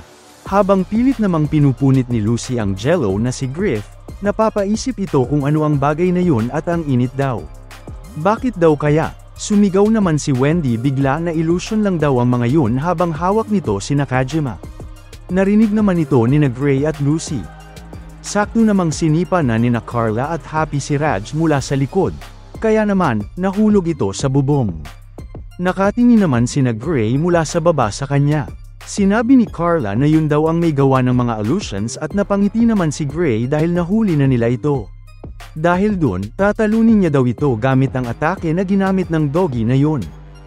Habang pilit namang pinupunit ni Lucy ang jello na si Griff, napapaisip ito kung ano ang bagay na yun at ang init daw. Bakit daw kaya? Sumigaw naman si Wendy bigla na illusion lang daw ang mga yun habang hawak nito si Nakajima. Narinig naman ito ni Gray at Lucy. Sakto namang sinipa na ni Carla at Happy si Raj mula sa likod, kaya naman, nahulog ito sa bubong. Nakatingin naman si Gray mula sa baba sa kanya. Sinabi ni Carla na yun daw ang may gawa ng mga illusions at napangiti naman si Gray dahil nahuli na nila ito. Dahil dun, tatalunin niya daw ito gamit ang atake na ginamit ng doggy na yun.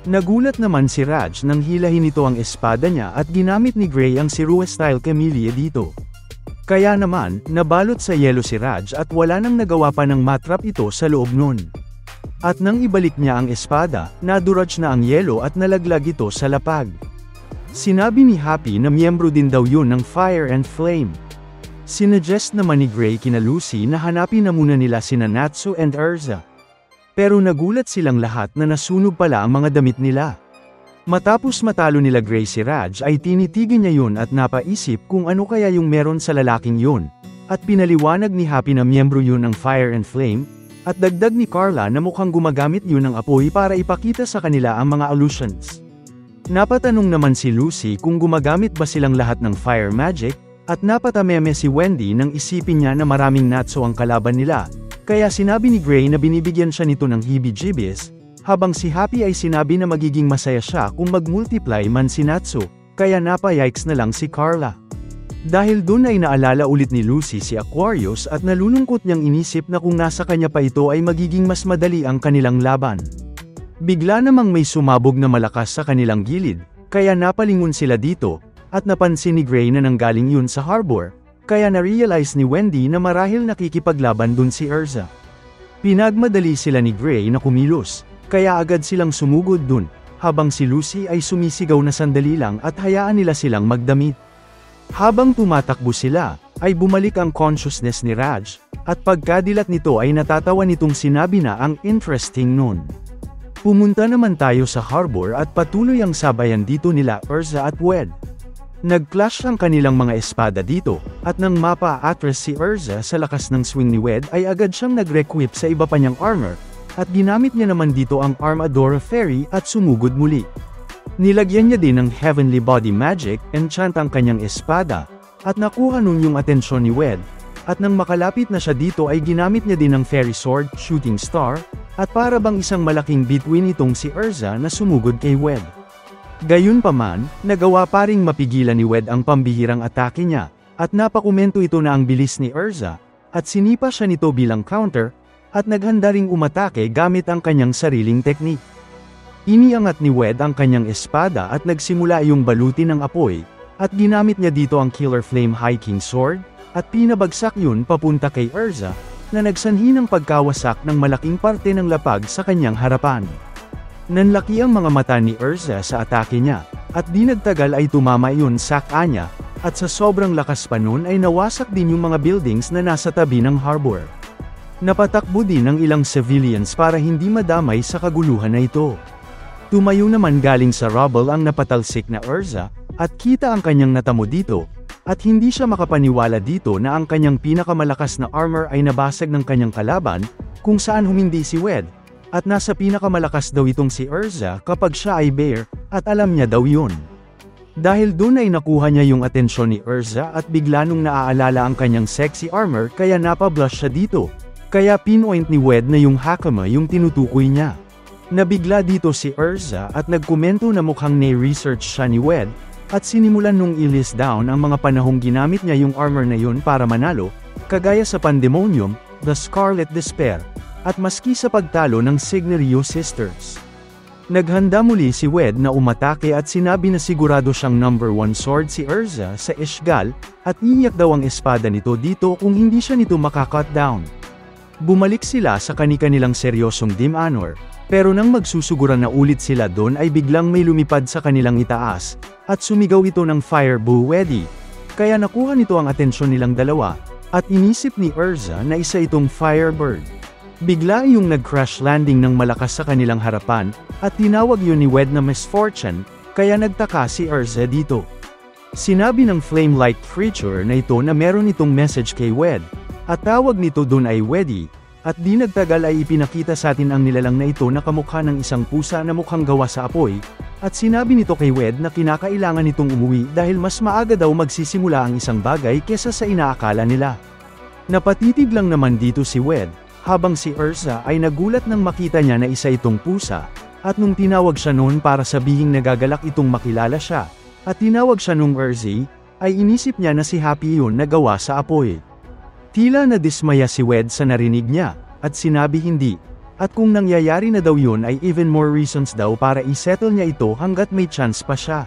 Nagulat naman si Raj nang hilahin nito ang espada niya at ginamit ni Gray ang Sirua-style Camellia dito. Kaya naman, nabalot sa yelo si Raj at wala nang nagawa pa ng matrap ito sa loob nun. At nang ibalik niya ang espada, naduraj na ang yelo at nalaglag ito sa lapag. Sinabi ni Happy na miyembro din daw yun ng Fire and Flame. Sinuggest naman ni Gray kina Lucy na hanapin na muna nila sina Natsu and Erza. Pero nagulat silang lahat na nasunog pala ang mga damit nila. Matapos matalo nila Gray si Raj ay tinitigan niya yun at napaisip kung ano kaya yung meron sa lalaking yun. At pinaliwanag ni Happy na miyembro yun ng Fire and Flame, at dagdag ni Carla na mukhang gumagamit yun ng apoy para ipakita sa kanila ang mga illusions. Napatanong naman si Lucy kung gumagamit ba silang lahat ng fire magic, at napatameme si Wendy nang isipin niya na maraming Natsu ang kalaban nila, kaya sinabi ni Gray na binibigyan siya nito ng heebie-jeebies, habang si Happy ay sinabi na magiging masaya siya kung mag-multiply man si Natsu, kaya napayikes na lang si Carla. Dahil dun ay naalala ulit ni Lucy si Aquarius at nalulungkot niyang inisip na kung nasa kanya pa ito ay magiging mas madali ang kanilang laban. Bigla namang may sumabog na malakas sa kanilang gilid, kaya napalingon sila dito, at napansin ni Gray na nanggaling yun sa harbor, kaya na-realize ni Wendy na marahil nakikipaglaban dun si Erza. Pinagmadali sila ni Gray na kumilos, kaya agad silang sumugod dun, habang si Lucy ay sumisigaw na sandali lang at hayaan nila silang magdamit. Habang tumatakbo sila, ay bumalik ang consciousness ni Raj, at pagkadilat nito ay natatawa nitong sinabi na ang interesting nun. Pumunta naman tayo sa harbor at patuloy ang sabayan dito nila Erza at Wed. Nag-clash ang kanilang mga espada dito, at nang mapa-atras si Erza sa lakas ng swing ni Wed ay agad siyang nag-requip sa iba pa niyang armor, at ginamit niya naman dito ang Armadora Fairy at sumugod muli. Nilagyan niya din ng Heavenly Body Magic, enchant ang kanyang espada, at nakuha nun yung atensyon ni Wed, at nang makalapit na siya dito ay ginamit niya din ng Fairy Sword, Shooting Star, at para bang isang malaking bituin itong si Erza na sumugod kay Wed. Gayunpaman, nagawa pa ring mapigilan ni Wed ang pambihirang atake niya, at napakomento ito na ang bilis ni Erza, at sinipa siya nito bilang counter, at naghanda ring umatake gamit ang kanyang sariling teknik. Iniangat ni Wed ang kanyang espada at nagsimula iyong balutin ng apoy, at ginamit niya dito ang Killer Flame Hiking Sword, at pinabagsak yun papunta kay Erza, na nagsanhi ng pagkawasak ng malaking parte ng lapag sa kanyang harapan. Nanlaki ang mga mata ni Erza sa atake niya, at di nagtagal ay tumama iyon sa kanya, at sa sobrang lakas pa nun ay nawasak din yung mga buildings na nasa tabi ng harbor. Napatakbo din ang ilang civilians para hindi madamay sa kaguluhan na ito. Tumayo naman galing sa rubble ang napatalsik na Erza, at kita ang kanyang natamo dito, at hindi siya makapaniwala dito na ang kanyang pinakamalakas na armor ay nabasag ng kanyang kalaban, kung saan humindi si Wed. At nasa pinakamalakas daw itong si Erza kapag siya ay bear, at alam niya daw yun. Dahil doon ay nakuha niya yung atensyon ni Erza at bigla nung naaalala ang kanyang sexy armor kaya napablush siya dito. Kaya pinoint ni Wed na yung hakama yung tinutukoy niya. Nabigla dito si Erza at nagkomento na mukhang na-research siya ni Wed, at sinimulan nung i-list down ang mga panahong ginamit niya yung armor na yun para manalo, kagaya sa Pandemonium, The Scarlet Despair, at maski sa pagtalo ng Signerio Sisters. Naghanda muli si Wed na umatake at sinabi na sigurado siyang number 1 sword si Erza sa Ishgal, at iiyak daw ang espada nito dito kung hindi siya nito makacut down. Bumalik sila sa kani-kanilang seryosong Dim Anor, pero nang magsusuguran na ulit sila doon ay biglang may lumipad sa kanilang itaas, at sumigaw ito ng Fire Boo Weddy. Kaya nakuha nito ang atensyon nilang dalawa, at inisip ni Erza na isa itong Firebird. Bigla yung nag-crash landing ng malakas sa kanilang harapan, at tinawag yun ni Wed na misfortune, kaya nagtaka si Erza dito. Sinabi ng flame-like creature na ito na meron itong message kay Wed, at tawag nito dun ay Weddy, at di nagtagal ay ipinakita sa atin ang nilalang na ito na kamukha ng isang pusa na mukhang gawa sa apoy, at sinabi nito kay Wed na kinakailangan nitong umuwi dahil mas maaga daw magsisimula ang isang bagay kesa sa inaakala nila. Napatitig lang naman dito si Wed, habang si Erza ay nagulat nang makita niya na isa itong pusa, at nung tinawag siya noon para sabihing nagagalak itong makilala siya, at tinawag siya nung Erzi, ay inisip niya na si Happy yun na gawa sa apoy. Tila nadismaya si Wed sa narinig niya, at sinabi hindi, at kung nangyayari na daw yun ay even more reasons daw para isettle niya ito hanggat may chance pa siya.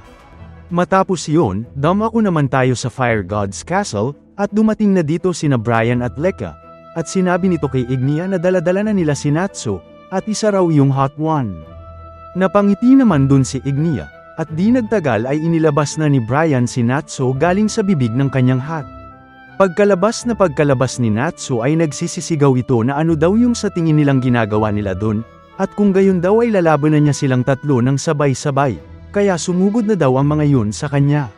Matapos yun, dumako naman tayo sa Fire God's Castle, at dumating na dito sina Brian at Lekka, at sinabi nito kay Ignia na daladala na nila si Natsu, at isa raw yung Hot One. Napangiti naman dun si Ignia, at di nagtagal ay inilabas na ni Brian si Natsu galing sa bibig ng kanyang hat. Pagkalabas ni Natsu ay nagsisisigaw ito na ano daw yung sa tingin nilang ginagawa nila dun, at kung gayon daw ay lalabanan niya silang tatlo ng sabay-sabay, kaya sumugod na daw ang mga yun sa kanya.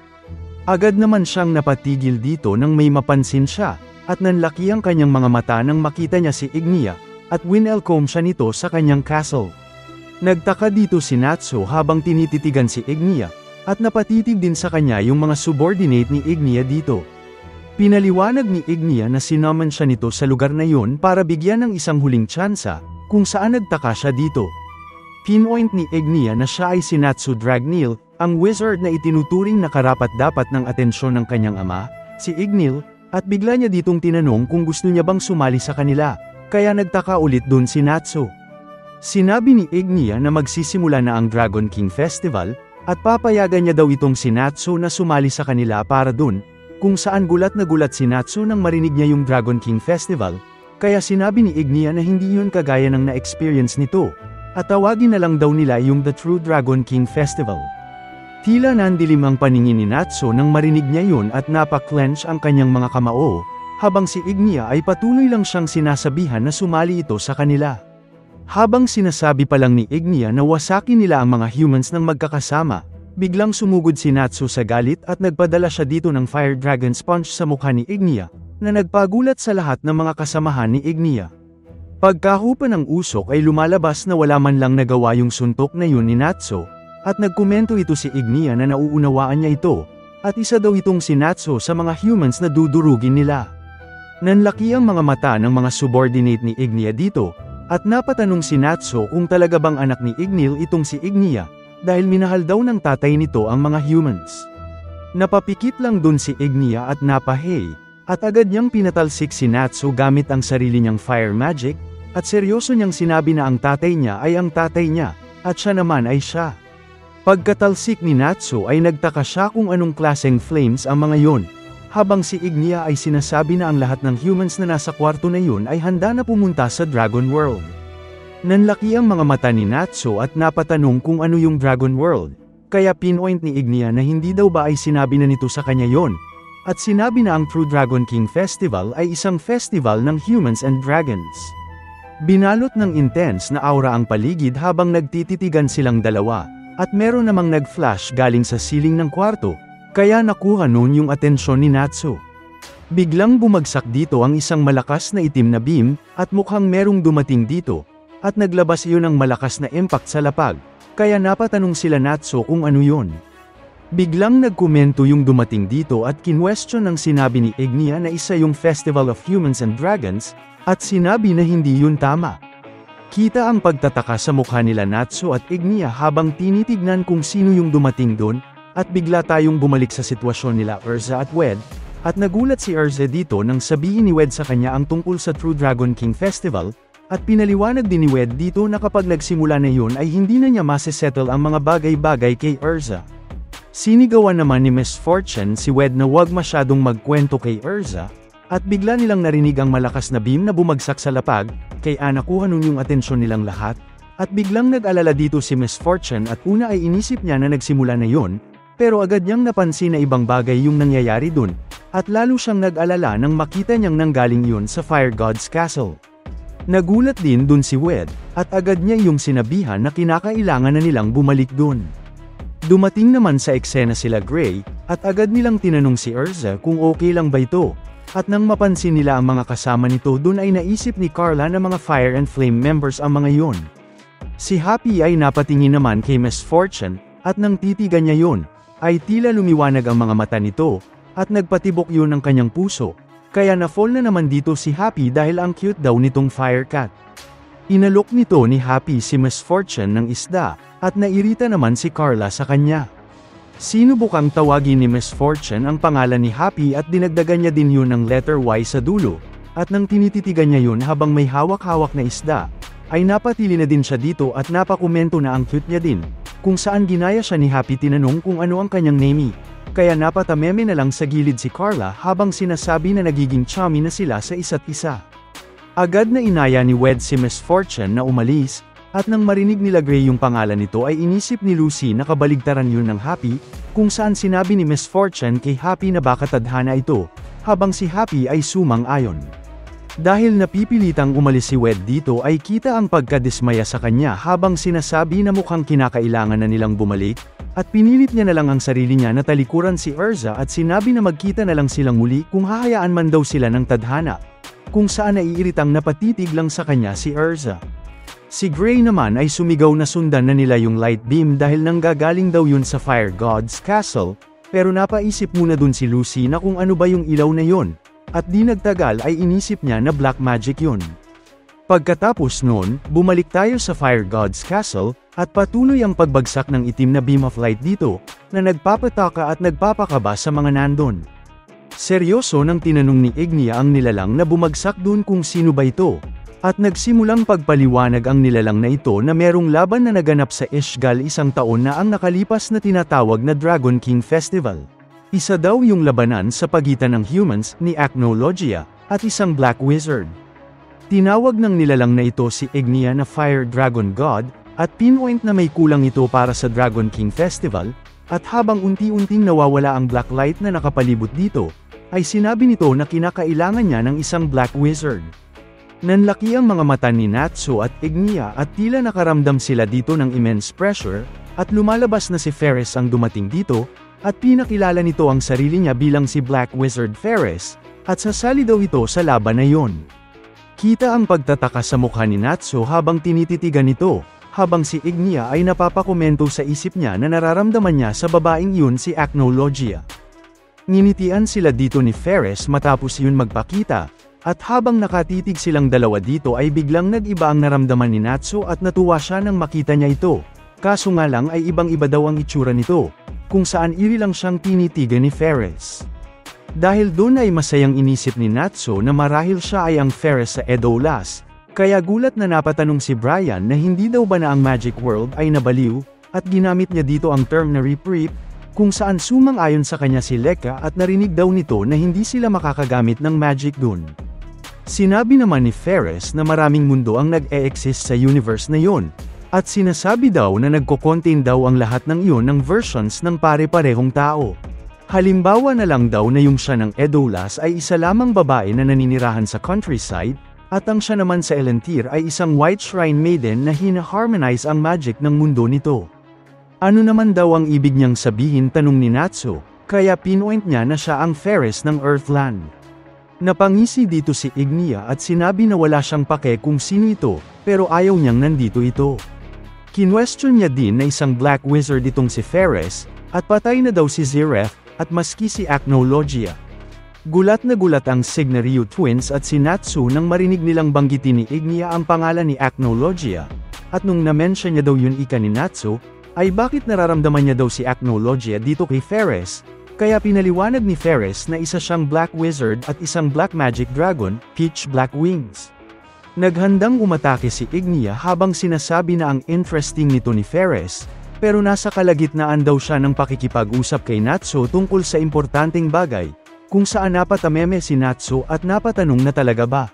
Agad naman siyang napatigil dito nang may mapansin siya, at nanlaki ang kanyang mga mata nang makita niya si Ignia, at winelcome siya nito sa kanyang castle. Nagtaka dito si Natsu habang tinititigan si Ignia, at napatitig din sa kanya yung mga subordinate ni Ignia dito. Pinaliwanag ni Ignia na sinummon siya nito sa lugar na yun para bigyan ng isang huling tsansa, kung saan nagtaka siya dito. Pinoint ni Ignia na siya ay si Natsu Dragneel, ang wizard na itinuturing na karapat-dapat ng atensyon ng kanyang ama, si Igneel, at bigla niya ditong tinanong kung gusto niya bang sumali sa kanila, kaya nagtaka ulit dun si Natsu. Sinabi ni Ignia na magsisimula na ang Dragon King Festival, at papayagan niya daw itong si Natsu na sumali sa kanila para dun, kung saan gulat na gulat si Natsu nang marinig niya yung Dragon King Festival, kaya sinabi ni Ignia na hindi yun kagaya ng na-experience nito, at tawagin na lang daw nila yung The True Dragon King Festival. Tila nandilim ang paningin ni Natsu nang marinig niya yun at napak-clench ang kanyang mga kamao, habang si Ignia ay patuloy lang siyang sinasabihan na sumali ito sa kanila. Habang sinasabi pa lang ni Ignia na wasakin nila ang mga humans ng magkakasama, biglang sumugod si Natsu sa galit at nagpadala siya dito ng Fire Dragon Sponge sa mukha ni Ignia, na nagpagulat sa lahat ng mga kasamahan ni Ignia. Pagkahupa ng usok ay lumalabas na wala man lang nagawa yung suntok na yun ni Natsu, at nagkomento ito si Ignia na nauunawaan niya ito, at isa daw itong si Natsu sa mga humans na dudurugin nila. Nanlaki ang mga mata ng mga subordinate ni Ignia dito, at napatanong si Natsu kung talaga bang anak ni Igneel itong si Ignia, dahil minahal daw ng tatay nito ang mga humans. Napapikit lang dun si Ignia at napahey, at agad niyang pinatalsik si Natsu gamit ang sarili niyang fire magic, at seryoso niyang sinabi na ang tatay niya ay ang tatay niya, at siya naman ay siya. Pagkatalsik ni Natsu ay nagtaka siya kung anong klaseng flames ang mga yon, habang si Ignia ay sinasabi na ang lahat ng humans na nasa kwarto na yun ay handa na pumunta sa Dragon World. Nanlaki ang mga mata ni Natsu at napatanong kung ano yung Dragon World, kaya pinoint ni Ignia na hindi daw ba ay sinabi na nito sa kanya yon, at sinabi na ang True Dragon King Festival ay isang festival ng humans and dragons. Binalot ng intense na aura ang paligid habang nagtititigan silang dalawa, at meron namang nag-flash galing sa ceiling ng kwarto, kaya nakuha nun yung atensyon ni Natsu. Biglang bumagsak dito ang isang malakas na itim na beam, at mukhang merong dumating dito, at naglabas iyon ng malakas na impact sa lapag, kaya napatanong sila Natsu kung ano yun. Biglang nagkomento yung dumating dito at kinwestiyon ng sinabi ni Ignia na isa yung Festival of Humans and Dragons, at sinabi na hindi yun tama. Kita ang pagtataka sa mukha nila Natsu at Ignia habang tinitignan kung sino yung dumating dun, at bigla tayong bumalik sa sitwasyon nila Erza at Wed, at nagulat si Erza dito nang sabihin ni Wed sa kanya ang tungkol sa True Dragon King Festival, at pinaliwanag din ni Wed dito na kapag nagsimula na yun ay hindi na niya masesettle ang mga bagay-bagay kay Erza. Sinigawan naman ni Miss Fortune si Wed na wag masyadong magkwento kay Erza, at bigla nilang narinig ang malakas na beam na bumagsak sa lapag, kaya nakuha nun yung atensyon nilang lahat, at biglang nag-alala dito si Miss Fortune at una ay inisip niya na nagsimula na yun, pero agad niyang napansin na ibang bagay yung nangyayari dun, at lalo siyang nag-alala nang makita niyang nanggaling yun sa Fire God's Castle. Nagulat din dun si Wed, at agad niya yung sinabihan na kinakailangan na nilang bumalik dun. Dumating naman sa eksena sila Gray, at agad nilang tinanong si Erza kung okay lang ba ito, at nang mapansin nila ang mga kasama nito dun ay naisip ni Carla na mga Fire and Flame members ang mga yun. Si Happy ay napatingin naman kay Miss Fortune, at nang titigan niya yun, ay tila lumiwanag ang mga mata nito, at nagpatibok yun ng kanyang puso. Kaya na-fall na naman dito si Happy dahil ang cute daw nitong Firecat. Inalok nito ni Happy si Miss Fortune ng isda, at nairita naman si Carla sa kanya. Sinubukang tawagin ni Miss Fortune ang pangalan ni Happy at dinagdagan niya din yun ng letter Y sa dulo, at nang tinititigan niya yun habang may hawak-hawak na isda, ay napatili na din siya dito at napakomento na ang cute niya din, kung saan ginaya siya ni Happy tinanong kung ano ang kanyang name. Kaya napatameme na lang sa gilid si Carla habang sinasabi na nagiging chummy na sila sa isa't isa. Agad na inaya ni Wed si Miss Fortune na umalis, at nang marinig nila Gray yung pangalan nito ay inisip ni Lucy na kabaligtaran yun ng Happy, kung saan sinabi ni Miss Fortune kay Happy na baka tadhana ito, habang si Happy ay sumang-ayon. Dahil napipilitang umalis si Wed dito ay kita ang pagkadismaya sa kanya habang sinasabi na mukhang kinakailangan na nilang bumalik, at pinilit niya na lang ang sarili niya na talikuran si Erza at sinabi na magkita na lang silang muli kung hahayaan man daw sila ng tadhana, kung saan naiiritang napatitig lang sa kanya si Erza. Si Gray naman ay sumigaw na sundan na nila yung light beam dahil nanggagaling daw yun sa Fire God's Castle, pero napaisip muna dun si Lucy na kung ano ba yung ilaw na yun, at di nagtagal ay inisip niya na black magic yun. Pagkatapos nun, bumalik tayo sa Fire God's Castle, at patuloy ang pagbagsak ng itim na beam of light dito, na nagpapataka at nagpapakaba sa mga nandon. Seryoso nang tinanong ni Ignia ang nilalang na bumagsak dun kung sino ba ito, at nagsimulang pagpaliwanag ang nilalang na ito na merong laban na naganap sa Ishgal isang taon na ang nakalipas na tinatawag na Dragon King Festival. Isa daw yung labanan sa pagitan ng humans ni Acnologia, at isang Black Wizard. Tinawag ng nilalang na ito si Ignia na Fire Dragon God, at pinpoint na may kulang ito para sa Dragon King Festival, at habang unti-unting nawawala ang black light na nakapalibot dito, ay sinabi nito na kinakailangan niya ng isang Black Wizard. Nanlaki ang mga mata ni Natsu at Ignia at tila nakaramdam sila dito ng immense pressure, at lumalabas na si Ferris ang dumating dito, at pinakilala nito ang sarili niya bilang si Black Wizard Ferris, at sasali daw ito sa laban na yon. Kita ang pagtataka sa mukha ni Natsu habang tinititigan nito, habang si Ignia ay napapakomento sa isip niya na nararamdaman niya sa babaeng yun si Acnologia. Nginitian sila dito ni Ferris matapos yun magpakita, at habang nakatitig silang dalawa dito ay biglang nag-iba ang naramdaman ni Natsu at natuwa siya nang makita niya ito, kaso nga lang ay ibang-iba daw ang itsura nito, kung saan iri lang siyang tinitigan ni Ferris. Dahil doon ay masayang inisip ni Natsu na marahil siya ay ang Ferris sa Edolas, kaya gulat na napatanong si Brian na hindi daw ba na ang Magic World ay nabaliw, at ginamit niya dito ang term na reprieve, kung saan sumang-ayon sa kanya si Lekka at narinig daw nito na hindi sila makakagamit ng magic dun. Sinabi naman ni Ferris na maraming mundo ang nag-e-exist sa universe na yon, at sinasabi daw na nagko-contain daw ang lahat ng iyon ng versions ng pare-parehong tao. Halimbawa na lang daw na yung siya ng Edolas ay isa lamang babae na naninirahan sa countryside, at ang siya naman sa Elantir ay isang White Shrine Maiden na hina-harmonize ang magic ng mundo nito. Ano naman daw ang ibig niyang sabihin tanong ni Natsu, kaya pinpoint niya na siya ang Ferris ng Earthland. Napangisi dito si Ignia at sinabi na wala siyang pake kung sino ito, pero ayaw niyang nandito ito. Kinwestiyon niya din na isang Black Wizard itong si Ferris, At patay na daw si Zereth, at maski si Acnologia. Gulat na gulat ang Signa-Ryu twins at si Natsu nang marinig nilang banggitin ni Ignia ang pangalan ni Acnologia. At nung na-mention niya daw yun ika ni Natsu, ay bakit nararamdaman niya daw si Acnologia dito kay Faris, kaya pinaliwanag ni Faris na isa siyang Black Wizard at isang Black Magic Dragon, Pitch Black Wings. Naghandang umatake si Ignia habang sinasabi na ang interesting nito ni Faris, pero nasa kalagitnaan daw siya ng pakikipag-usap kay Natsu tungkol sa importanteng bagay, kung saan napatameme si Natsu at napatanong na talaga ba.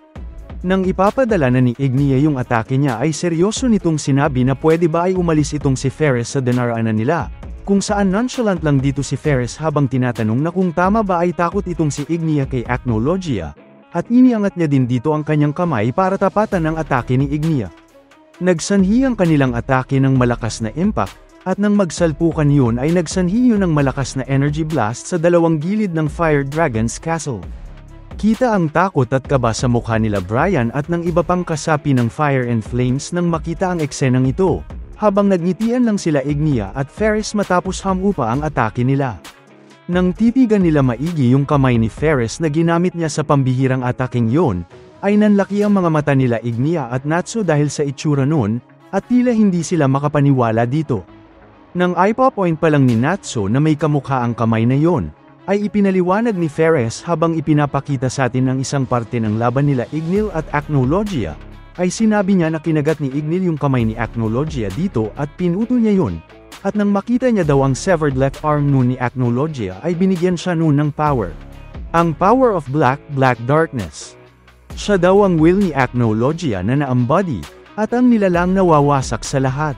Nang ipapadala na ni Ignia yung atake niya ay seryoso nitong sinabi na pwede ba ay umalis itong si Faris sa dinaraanan nila, kung saan nonchalant lang dito si Faris habang tinatanong na kung tama ba ay takot itong si Ignia kay Acnologia, at iniangat niya din dito ang kanyang kamay para tapatan ang atake ni Ignia. Nagsanhi ang kanilang atake ng malakas na impact, at nang magsalpukan yun ay nagsanhi yun ng malakas na energy blast sa dalawang gilid ng Fire Dragon's Castle. Kita ang takot at kaba sa mukha nila Brian at ng iba pang kasapi ng Fire and Flames nang makita ang eksenang ito, habang nagngitian lang sila Ignia at Faris matapos hamupa ang atake nila. Nang titigan nila maigi yung kamay ni Faris na ginamit niya sa pambihirang ataking yon, ay nanlaki ang mga mata nila Ignia at Natsu dahil sa itsura nun, at tila hindi sila makapaniwala dito. Nang ipa-point pa lang ni Natsu na may kamukha ang kamay na yon, ay ipinaliwanag ni Faris habang ipinapakita sa atin ang isang parte ng laban nila Ignil at Acnologia, ay sinabi niya na kinagat ni Ignil yung kamay ni Acnologia dito at pinutol niya yun, at nang makita niya daw ang severed left arm nun ni Acnologia ay binigyan siya nun ng power. Ang power of Black Darkness. Siya daw ang will ni Acnologia na na-embody, at ang nilalang nawawasak sa lahat.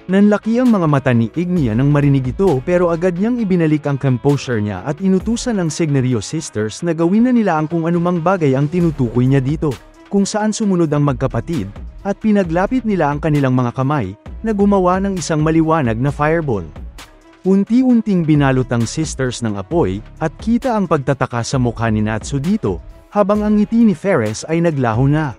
Nanlaki ang mga mata ni Ignia nang marinig ito pero agad niyang ibinalik ang composure niya at inutusan ang Signa-Ryu sisters na gawin na nila ang kung anumang bagay ang tinutukoy niya dito, kung saan sumunod ang magkapatid, at pinaglapit nila ang kanilang mga kamay, na gumawa ng isang maliwanag na fireball. Unti-unting binalot ang sisters ng apoy, at kita ang pagtataka sa mukha ni Natsu dito, habang ang ngiti ni Faris ay naglaho na.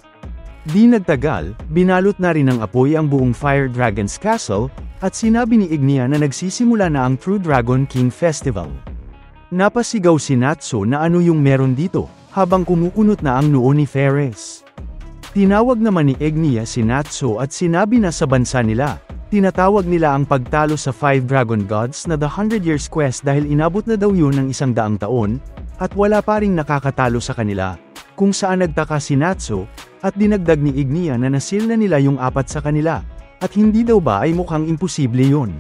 Di nagtagal, binalot na rin ng apoy ang buong Fire Dragon's Castle, at sinabi ni Ignia na nagsisimula na ang True Dragon King Festival. Napasigaw si Natsu na ano yung meron dito, habang kumukunot na ang noo ni Faris. Tinawag naman ni Ignia si Natsu at sinabi na sa bansa nila, tinatawag nila ang pagtalo sa 5 Dragon Gods na The 100 Years Quest dahil inabot na daw yun ng 100 taon, at wala pa ring nakakatalo sa kanila, kung saan nagtaka si Natsu, at dinagdag ni Ignia na nasil na nila yung 4 sa kanila, at hindi daw ba ay mukhang imposible yun.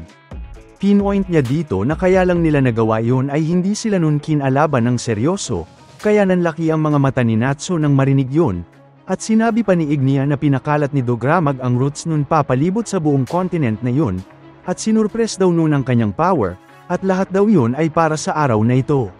Pinpoint niya dito na kaya lang nila nagawa yun ay hindi sila nun kinalaban ng seryoso, kaya nanlaki ang mga mata ni Natsu nang marinig yun, at sinabi pa ni Ignia na pinakalat ni Dogramag ang roots nun papalibot sa buong continent na yun, at sinurpres daw nun ang kanyang power, at lahat daw yun ay para sa araw na ito.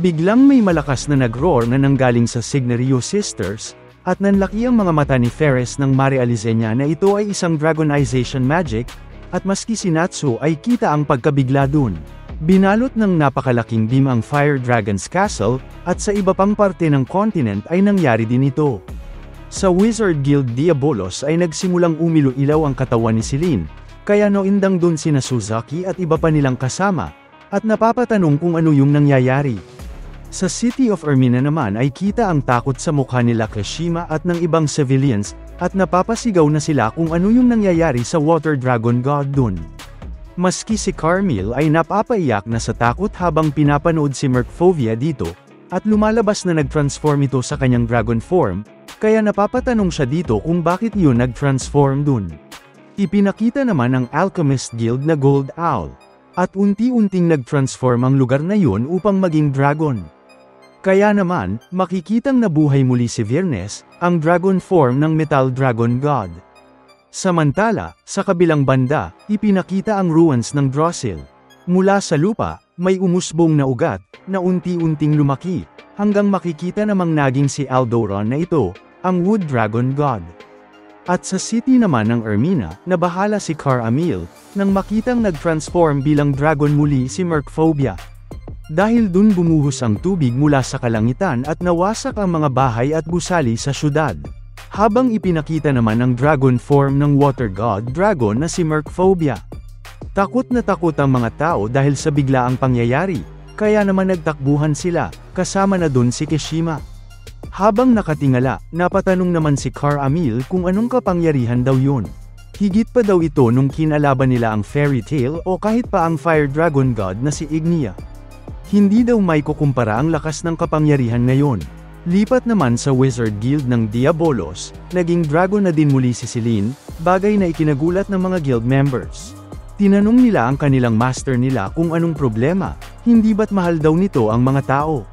Biglang may malakas na nag-roar na nanggaling sa Signa-Ryu sisters, at nanlaki ang mga mata ni Faris nang marealize niya na ito ay isang dragonization magic, at maski si Natsu ay kita ang pagkabigla dun. Binalot ng napakalaking beam ang Fire Dragon's Castle, at sa iba pang parte ng continent ay nangyari din ito. Sa Wizard Guild Diabolos ay nagsimulang umilo-ilaw ang katawan ni Celine, kaya noindang dun sina Suzaki at iba pa nilang kasama, at napapatanong kung ano yung nangyayari. Sa City of Ermina naman ay kita ang takot sa mukha nila Kashima at ng ibang civilians, at napapasigaw na sila kung ano yung nangyayari sa Water Dragon God dun. Maski si Carmille ay napapaiyak na sa takot habang pinapanood si Merkfovia dito, at lumalabas na nag-transform ito sa kanyang dragon form, kaya napapatanong siya dito kung bakit yun nag-transform dun. Ipinakita naman ng Alchemist Guild na Gold Owl, at unti-unting nag-transform ang lugar na yun upang maging dragon. Kaya naman, makikitang nabuhay muli si Virnes, ang dragon form ng Metal Dragon God. Samantala, sa kabilang banda, ipinakita ang ruins ng Drossil. Mula sa lupa, may umusbong na ugat, na unti-unting lumaki, hanggang makikita namang naging si Aldoron na ito, ang Wood Dragon God. At sa city naman ng Ermina, nabahala si Caramille, nang makitang nag-transform bilang dragon muli si Merkfobia. Dahil dun bumuhos ang tubig mula sa kalangitan at nawasak ang mga bahay at gusali sa syudad. Habang ipinakita naman ang dragon form ng Water God Dragon na si Merkfobia. Takot na takot ang mga tao dahil sa biglaang pangyayari, kaya naman nagtakbuhan sila, kasama na dun si Kishima. Habang nakatingala, napatanong naman si Caramel kung anong kapangyarihan daw yun. Higit pa daw ito nung kinalaban nila ang Fairy Tail o kahit pa ang Fire Dragon God na si Ignia. Hindi daw may kukumpara ang lakas ng kapangyarihan ngayon. Lipat naman sa Wizard Guild ng Diabolos, naging dragon na din muli si Celine, bagay na ikinagulat ng mga guild members. Tinanong nila ang kanilang master nila kung anong problema, hindi ba't mahal daw nito ang mga tao.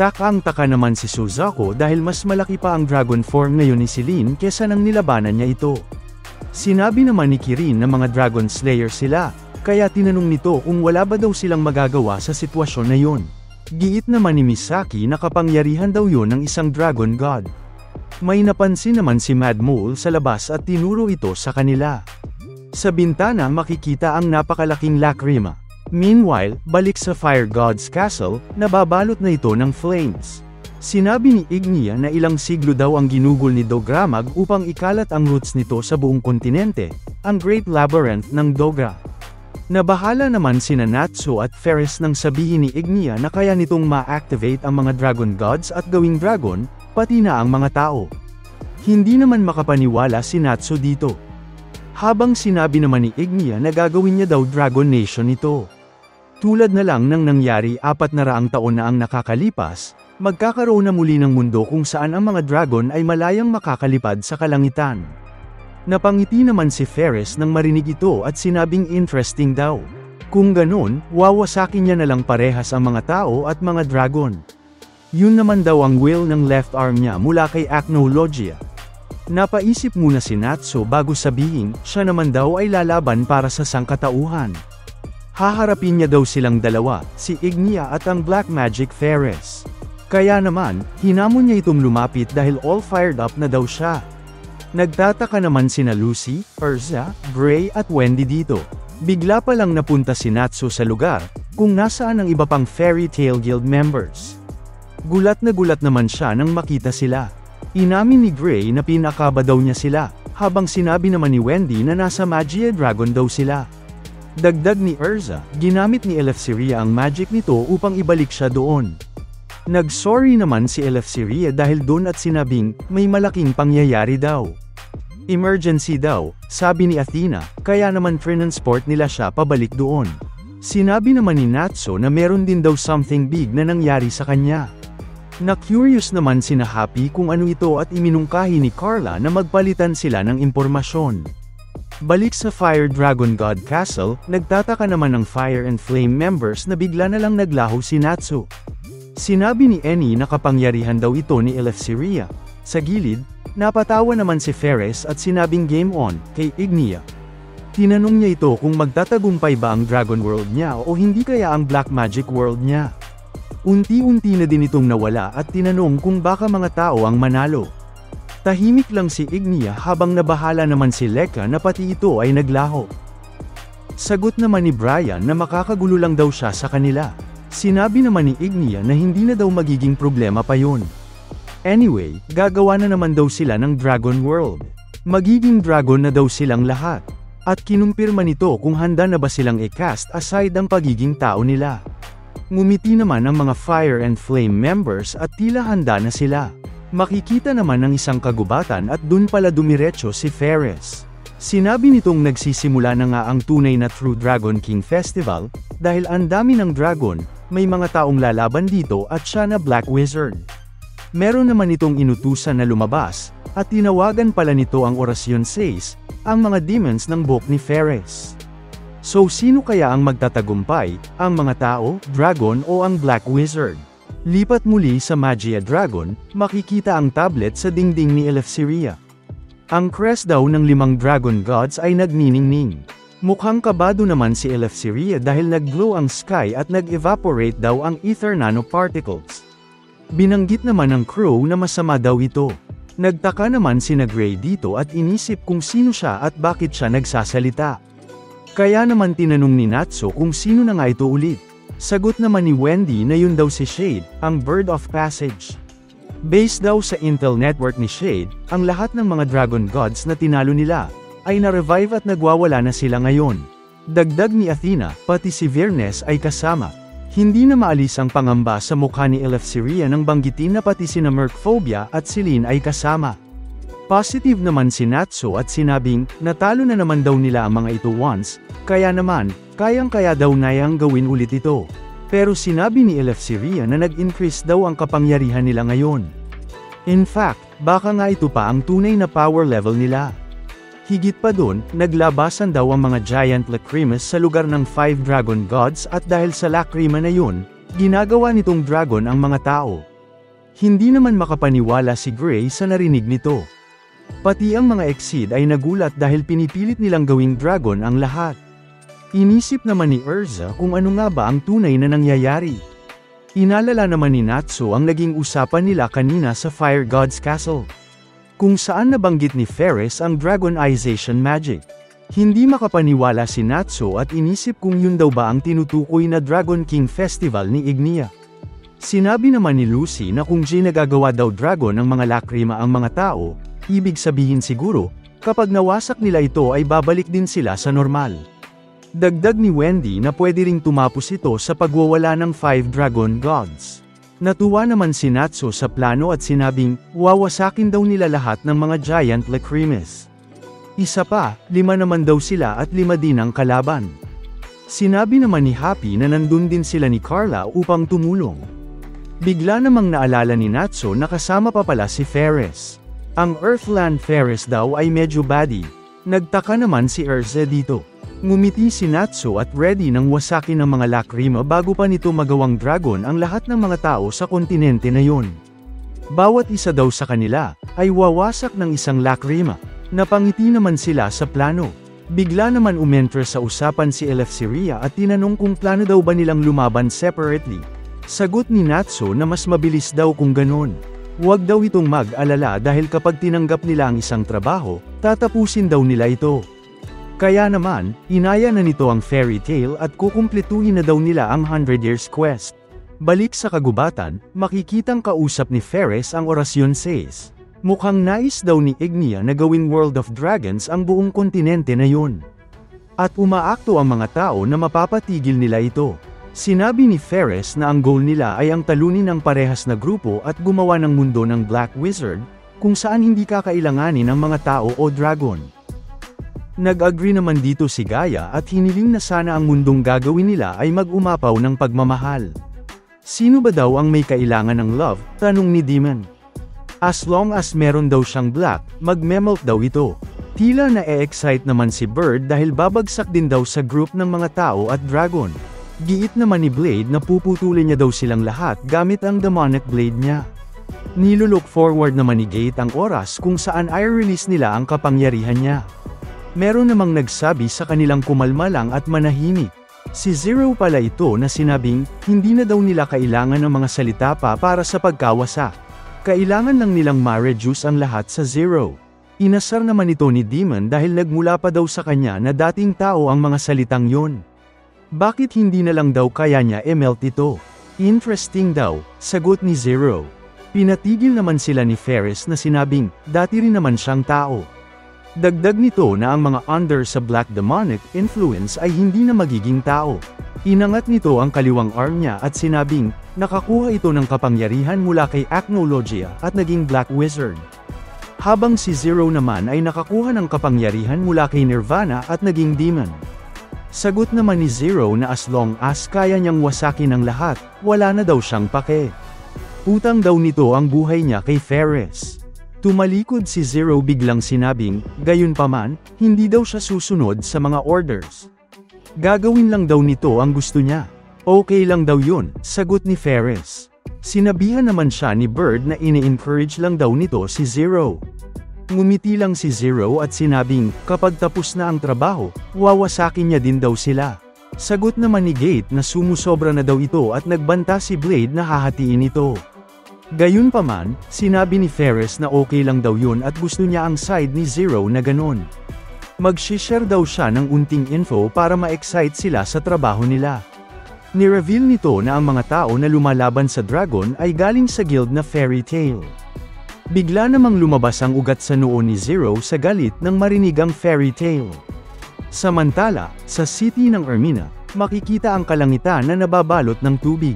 Taka naman si Suzaku dahil mas malaki pa ang dragon form ngayon ni Celine kesa nang nilabanan niya ito. Sinabi naman ni Kirin na mga dragon slayer sila, kaya tinanong nito kung wala ba daw silang magagawa sa sitwasyon na yun. Giit naman ni Misaki na kapangyarihan daw yun ng isang dragon god. May napansin naman si Mad Mole sa labas at tinuro ito sa kanila. Sa bintana makikita ang napakalaking lakrima. Meanwhile, balik sa Fire God's Castle, nababalot na ito ng flames. Sinabi ni Ignia na ilang siglo daw ang ginugol ni Dogramag upang ikalat ang roots nito sa buong kontinente, ang Great Labyrinth ng Dogra. Nabahala naman sina Natsu at Ferris nang sabihin ni Ignia na kaya nitong ma-activate ang mga dragon gods at gawing dragon, pati na ang mga tao. Hindi naman makapaniwala si Natsu dito. Habang sinabi naman ni Ignia na gagawin niya daw Dragon Nation ito. Tulad na lang ng nangyari 400 taon na ang nakakalipas, magkakaroon na muli ng mundo kung saan ang mga dragon ay malayang makakalipad sa kalangitan. Napangiti naman si Ferris nang marinig ito at sinabing interesting daw. Kung ganon, wawasakin niya na lang parehas ang mga tao at mga dragon. Yun naman daw ang will ng left arm niya mula kay Acnologia. Napaisip muna si Natsu bago sabihin, siya naman daw ay lalaban para sa sangkatauhan. Haharapin niya daw silang dalawa, si Ignia at ang Black Magic Ferris. Kaya naman, hinamon niya itong lumapit dahil all fired up na daw siya. Nagtataka naman sina Lucy, Urza, Gray at Wendy dito. Bigla pa lang napunta si Natsu sa lugar, kung nasaan ang iba pang Fairy Tail Guild members. Gulat na gulat naman siya nang makita sila. Inamin ni Gray na pinakaba daw niya sila, habang sinabi naman ni Wendy na nasa Magia Dragon daw sila. Dagdag ni Urza, ginamit ni Eleftheria ang magic nito upang ibalik siya doon. Nag-sorry naman si Eleftheria dahil doon at sinabing, may malaking pangyayari daw. Emergency daw, sabi ni Athena, kaya naman transport nila siya pabalik doon. Sinabi naman ni Natsu na meron din daw something big na nangyari sa kanya. Na-curious naman sina Happy kung ano ito at iminungkahi ni Carla na magpalitan sila ng impormasyon. Balik sa Fire Dragon God Castle, nagtataka naman ang Fire and Flame members na bigla na lang naglaho si Natsu. Sinabi ni Eni na kapangyarihan daw ito ni Eleftheria. Sa gilid, napatawa naman si Ferris at sinabing game on, kay Ignia. Tinanong niya ito kung magtatagumpay ba ang Dragon World niya o hindi kaya ang Black Magic World niya. Unti-unti na din itong nawala at tinanong kung baka mga tao ang manalo. Tahimik lang si Ignia habang nabahala naman si Lekka na pati ito ay naglaho. Sagot naman ni Brian na makakagulo lang daw siya sa kanila. Sinabi naman ni Ignia na hindi na daw magiging problema pa yun. Anyway, gagawa na naman daw sila ng Dragon World. Magiging dragon na daw silang lahat. At kinumpirma nito kung handa na ba silang i-cast aside ang pagiging tao nila. Ngumiti naman ang mga Fire and Flame members at tila handa na sila. Makikita naman ng isang kagubatan at dun pala dumiretso si Ferris. Sinabi nitong nagsisimula na nga ang tunay na True Dragon King Festival, dahil ang dami ng dragon, may mga taong lalaban dito at siya na Black Wizard. Meron naman itong inutusan na lumabas, at tinawagan pala nito ang Orasyon 6, ang mga demons ng book ni Ferris. So sino kaya ang magtatagumpay, ang mga tao, dragon o ang Black Wizard? Lipat muli sa Magia Dragon, makikita ang tablet sa dingding ni Eleftheria. Ang crest daw ng 5 Dragon Gods ay nagniningning. Mukhang kabado naman si Eleftheria dahil nag-glow ang sky at nag-evaporate daw ang ether nanoparticles. Binanggit naman ng crew na masama daw ito. Nagtaka naman sina Gray dito at inisip kung sino siya at bakit siya nagsasalita. Kaya naman tinanong ni Natsu kung sino na nga ito ulit. Sagot naman ni Wendy na yun daw si Shade, ang Bird of Passage. Based daw sa Intel network ni Shade, ang lahat ng mga Dragon Gods na tinalo nila, ay na-revive at nagwawala na sila ngayon. Dagdag ni Athena, pati si Viernes ay kasama. Hindi na maalis ang pangamba sa mukha ni Eleftheria nang banggitin na pati sina Merkphobia at Celine ay kasama. Positive naman si Natsu at sinabing, natalo na naman daw nila ang mga ito once, kaya naman, kayang-kaya daw nayang gawin ulit ito. Pero sinabi ni Eleftheria na nag-increase daw ang kapangyarihan nila ngayon. In fact, baka nga ito pa ang tunay na power level nila. Higit pa dun, naglabasan daw ang mga giant lacrimas sa lugar ng 5 dragon gods at dahil sa lacrima na yun, ginagawa nitong dragon ang mga tao. Hindi naman makapaniwala si Gray sa narinig nito. Pati ang mga Exceed ay nagulat dahil pinipilit nilang gawing dragon ang lahat. Inisip naman ni Urza kung ano nga ba ang tunay na nangyayari. Inalala naman ni Natsu ang naging usapan nila kanina sa Fire God's Castle, kung saan nabanggit ni Ferris ang dragonization magic. Hindi makapaniwala si Natsu at inisip kung yun daw ba ang tinutukoy na Dragon King Festival ni Ignia. Sinabi naman ni Lucy na kung nagagawa daw dragon ng mga lakrima ang mga tao, ibig sabihin siguro, kapag nawasak nila ito ay babalik din sila sa normal. Dagdag ni Wendy na pwede ring tumapos ito sa pagwawala ng 5 dragon gods. Natuwa naman si Natsu sa plano at sinabing, wawasakin daw nila lahat ng mga giant lacrimas. Isa pa, 5 naman daw sila at 5 din ang kalaban. Sinabi naman ni Happy na nandun din sila ni Carla upang tumulong. Bigla namang naalala ni Natsu na kasama pa pala si Ferris. Ang Earthland Ferris daw ay medyo baddie. Nagtaka naman si Urza dito. Ngumiti si Natsu at ready nang wasakin ng mga lakrima bago pa nito magawang dragon ang lahat ng mga tao sa kontinente na yon. Bawat isa daw sa kanila, ay wawasak ng isang lakrima. Napangiti naman sila sa plano. Bigla naman umentra sa usapan si Eleftheria at tinanong kung plano daw ba nilang lumaban separately. Sagot ni Natsu na mas mabilis daw kung ganon. Huwag daw itong mag-alala dahil kapag tinanggap nila ang isang trabaho, tatapusin daw nila ito. Kaya naman, inaya na nito ang fairy tale at kukumpletuhin na daw nila ang 100 Years Quest. Balik sa kagubatan, makikitang kausap ni Ferris ang orasyon 6. Mukhang nais daw ni Ignia na gawing World of Dragons ang buong kontinente na yun. At umaakto ang mga tao na mapapatigil nila ito. Sinabi ni Ferris na ang goal nila ay ang talunin ang parehas na grupo at gumawa ng mundo ng Black Wizard, kung saan hindi kakailanganin ng mga tao o dragon. Nag-agree naman dito si Gaia at hiniling na sana ang mundong gagawin nila ay mag-umapaw ng pagmamahal. Sino ba daw ang may kailangan ng love? Tanong ni Demon. As long as meron daw siyang black, mag-memelt daw ito. Tila na-excite naman si Bird dahil babagsak din daw sa group ng mga tao at dragon. Giit naman ni Blade na puputulin niya daw silang lahat gamit ang demonic blade niya. Nilook forward naman ni Gate ang oras kung saan i-release nila ang kapangyarihan niya. Meron namang nagsabi sa kanilang kumalma lang at manahimik. Si Zero pala ito na sinabing, hindi na daw nila kailangan ng mga salita pa para sa pagkawasak. Kailangan lang nilang ma-reduce ang lahat sa zero. Inasar naman ito ni Demon dahil nagmula pa daw sa kanya na dating tao ang mga salitang yon. Bakit hindi na lang daw kaya niya melt ito? Interesting daw, sagot ni Zero. Pinatigil naman sila ni Ferris na sinabing, dati rin naman siyang tao. Dagdag nito na ang mga under sa Black Demonic influence ay hindi na magiging tao. Inangat nito ang kaliwang arm niya at sinabing, nakakuha ito ng kapangyarihan mula kay Acnologia at naging Black Wizard. Habang si Zero naman ay nakakuha ng kapangyarihan mula kay Nirvana at naging Demon. Sagot naman ni Zero na as long as kaya niyang wasakin ang lahat, wala na daw siyang pake. Utang daw nito ang buhay niya kay Ferris. Tumalikod si Zero biglang sinabing, gayunpaman, hindi daw siya susunod sa mga orders. Gagawin lang daw nito ang gusto niya. Okay lang daw yun, sagot ni Ferris. Sinabihan naman siya ni Bird na ini-encourage lang daw nito si Zero. Ngumiti lang si Zero at sinabing, kapag tapos na ang trabaho, wawasakin niya din daw sila. Sagot naman ni Gate na sumusobra na daw ito at nagbanta si Blade na hahatiin ito. Gayunpaman, sinabi ni Ferris na okay lang daw yun at gusto niya ang side ni Zero na ganon. Mag-share daw siya ng unting info para ma-excite sila sa trabaho nila. Ni-reveal nito na ang mga tao na lumalaban sa dragon ay galing sa guild na Fairy Tail. Bigla namang lumabas ang ugat sa noo ni Zero sa galit nang marinig ang Fairy Tail. Samantala, sa city ng Ermina, makikita ang kalangitan na nababalot ng tubig.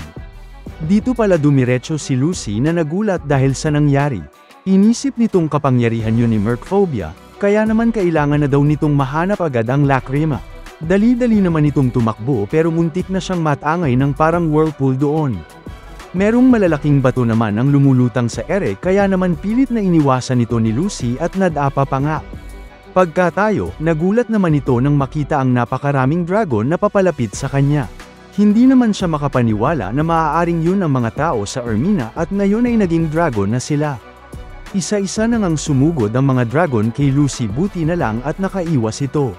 Dito pala dumiretso si Lucy na nagulat dahil sa nangyari. Inisip nitong kapangyarihan yun ni Merkphobia, kaya naman kailangan na daw nitong mahanap agad ang lakrima. Dali-dali naman itong tumakbo pero muntik na siyang matangay ng parang whirlpool doon. Merong malalaking bato naman ang lumulutang sa ere kaya naman pilit na iniwasan ito ni Lucy at nadapa pa nga. Pagkatayo, nagulat naman ito nang makita ang napakaraming dragon na papalapit sa kanya. Hindi naman siya makapaniwala na maaaring yun ang mga tao sa Ermina at ngayon ay naging dragon na sila. Isa-isa na ngang sumugod ang mga dragon kay Lucy, buti na lang at nakaiwas ito.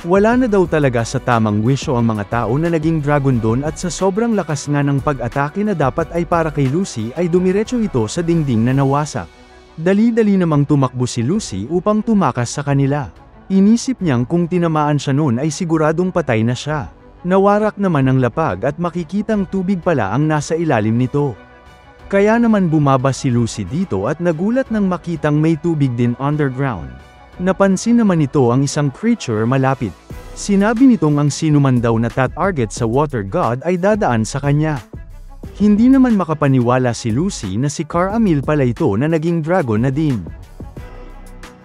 Wala na daw talaga sa tamang wisyo ang mga tao na naging dragon doon at sa sobrang lakas nga ng pag-atake na dapat ay para kay Lucy ay dumiretso ito sa dingding na nawasak. Dali-dali namang tumakbo si Lucy upang tumakas sa kanila. Inisip niyang kung tinamaan siya noon ay siguradong patay na siya. Nawarak naman ang lapag at makikitang tubig pala ang nasa ilalim nito. Kaya naman bumaba si Lucy dito at nagulat nang makitang may tubig din underground. Napansin naman ito ang isang creature malapit. Sinabi nitong ang sinuman daw na tatarget sa water god ay dadaan sa kanya. Hindi naman makapaniwala si Lucy na si Caramil pala ito na naging dragon na din.